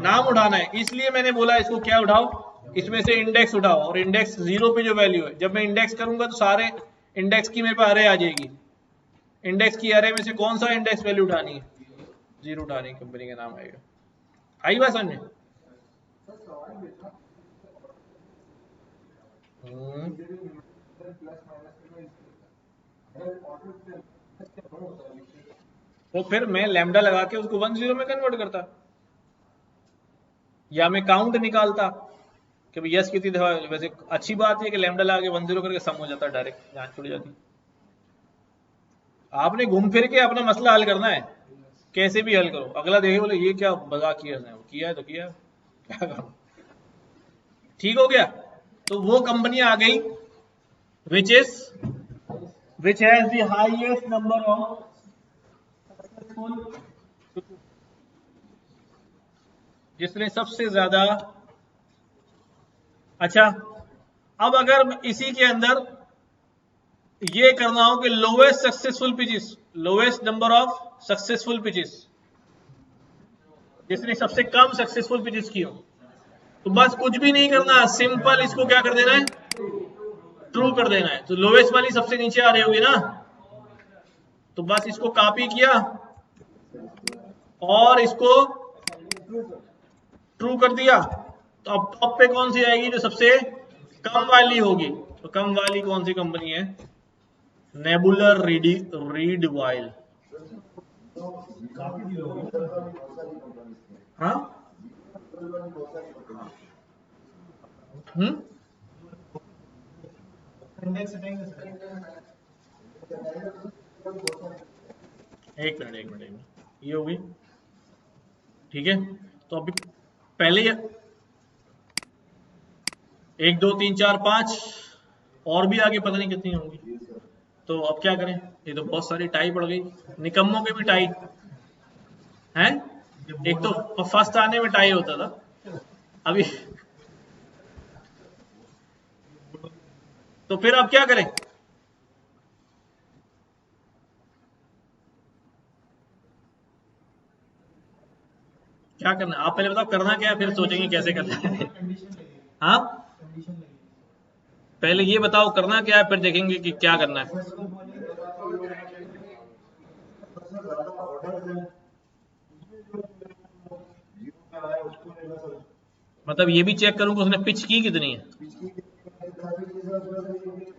नाम उठाना है। इसलिए मैंने बोला इसको क्या उठाओ, इसमें से इंडेक्स उठाओ, और इंडेक्स 0 पे जो वैल्यू है, जब मैं इंडेक्स करूंगा तो सारे इंडेक्स की मेरे पास अरे आ जाएगी। इंडेक्स की अरे में से कौन सा इंडेक्स वैल्यू उठानी है, 0 उठानी है, कंपनी का नाम आएगा। आई बात समझ में? तो फिर मैं लैम्डा लगा के उसको 10 में कन्वर्ट करता, या मैं काउंट निकालता कि भाई यस कितनी दफा। वैसे अच्छी बात है कि लैम्डा लगा के 10 करके सम हो जाता है, डायरेक्ट जांच छुड़ जाती। आपने घूम फिर के अपना मसला हल करना है, कैसे भी हल करो। अगला देखे बोले ये क्या मजाक किया है, किया है तो किया है, क्या करो। ठीक हो गया। तो वो कंपनी आ गई which has the highest number of successful, जिसने सबसे ज्यादा। अच्छा, अब अगर इसी के अंदर ये करना हो कि lowest successful pitches, lowest number of successful pitches, जिसने सबसे कम सक्सेसफुल पिचेस की हो, तो बस कुछ भी नहीं करना, सिंपल इसको क्या कर देना है, ट्रू कर देना है। तो लोवेस्ट वाली सबसे नीचे आ रही होगी ना, तो बस इसको कॉपी किया और इसको ट्रू कर दिया। तो अब टॉप पे कौन सी आएगी, जो सबसे कम वाली होगी। तो कम वाली कौन सी कंपनी है, नेबुलर रीड वाइल। हाँ इंडेक्स हटाएंगे सर। एक मिनट, ये होगी, ठीक है। तो अभी पहले 1 2 3 4 5 और भी आगे पता नहीं कितनी होंगी। तो अब क्या करें, ये तो बहुत सारी टाई पड़ गई, निकम्मों के भी टाई हैं। एक तो फर्स्ट आने में टाई होता था, अभी तो फिर अब क्या करें, क्या करना आप पहले बताओ, करना क्या है, फिर सोचेंगे कैसे करना है। हाँ पहले ये बताओ करना क्या है, फिर देखेंगे कि क्या करना है। मतलब ये भी चेक करूंगा उसने पिच की कितनी है,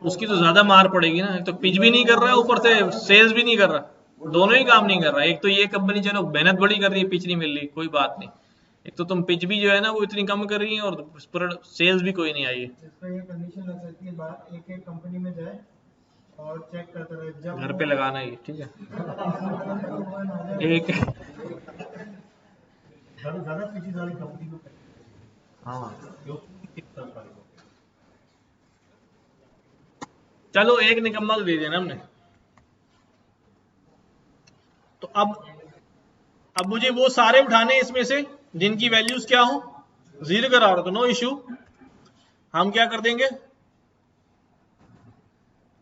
उसकी तो ज्यादा मार पड़ेगी ना। एक तो पिच भी नहीं कर रहा है, ऊपर से सेल्स भी नहीं कर रहा, दोनों ही काम नहीं कर रहा। एक तो ये कंपनी चलो मेहनत बड़ी कर रही है, पिच नहीं मिल रही, कोई बात नहीं। एक तो तुम पिच भी जो है ना वो इतनी कम कर रही है, और सेल्स भी कोई नहीं आई है। इसका ये कंडीशन लग सकती है, बाहर एक एक कंपनी में जाए और चेक करते रहे, जब घर पे लगाना ही ठीक है। एक ज्यादा पीछे वाली कंपनी को हाँ चलो एक निकम्मा तो दे देना हमने। तो अब मुझे वो सारे उठाने इसमें से जिनकी वैल्यूज क्या हो, 0 करा रहा, तो नो इश्यू। हम क्या कर देंगे,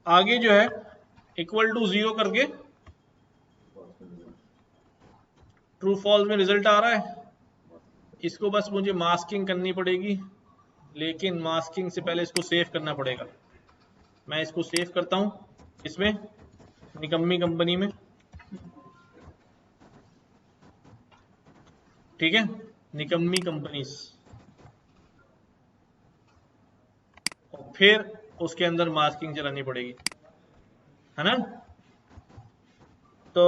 आगे जो है इक्वल टू 0 करके ट्रू फॉल्स में रिजल्ट आ रहा है। इसको बस मुझे मास्किंग करनी पड़ेगी, लेकिन मास्किंग से पहले इसको सेव करना पड़ेगा। मैं इसको सेव करता हूं इसमें, निकम्मी कंपनी में, ठीक है, निकम्मी कंपनीज, और फिर उसके अंदर मास्किंग चलानी पड़ेगी, है ना। तो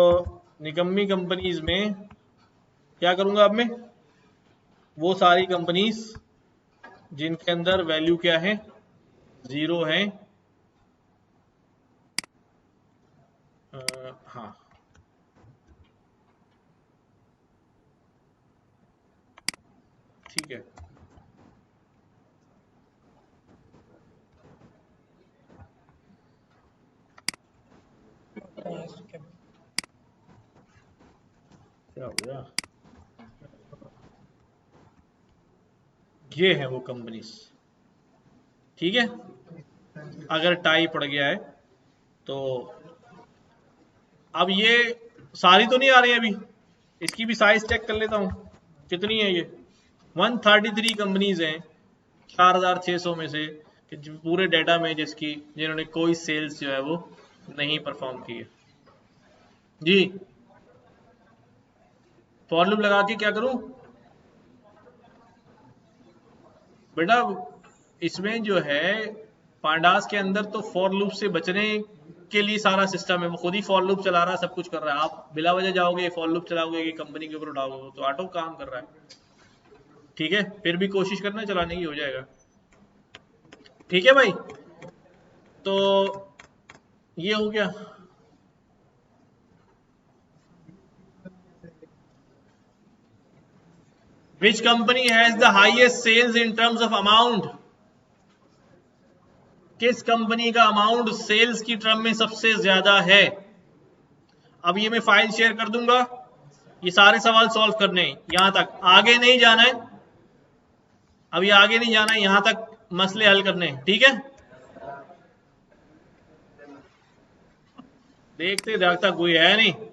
निकम्मी कंपनीज में क्या करूंगा अब मैं, वो सारी कंपनीज जिनके अंदर वैल्यू क्या है, 0 है, हाँ, ठीक है। क्या हो गया, ये है वो कंपनीज, ठीक है। अगर टाई पड़ गया है तो अब ये सारी तो नहीं आ रही है, अभी इसकी भी साइज चेक कर लेता हूं कितनी है। ये 133 कंपनीज हैं 4600 में से, कि पूरे डेटा में जिन्होंने कोई सेल्स जो है वो नहीं परफॉर्म की है जी। फॉर लूप लगा के क्या करूं बेटा, इसमें जो है पांडास के अंदर तो फॉर लूप से बचने के लिए सारा सिस्टम है, वो खुद ही फॉर लूप चला रहा है, सब कुछ कर रहा है। आप बिला वजह जाओगे फॉर लूप चलाओगे कि कंपनी के ऊपर उठाओगे, तो ऑटो काम कर रहा है, ठीक है। फिर भी कोशिश करना चलाने की, हो जाएगा, ठीक है भाई। तो ये हो गया। Which company has the highest sales in terms of amount? किस कंपनी का अमाउंट सेल्स की टर्म में सबसे ज्यादा है। अब ये मैं फाइल शेयर कर दूंगा, ये सारे सवाल सॉल्व करने, यहां तक आगे नहीं जाना है, अब ये आगे नहीं जाना है, यहां तक मसले हल करने, ठीक है। देखते देखता कोई है नहीं।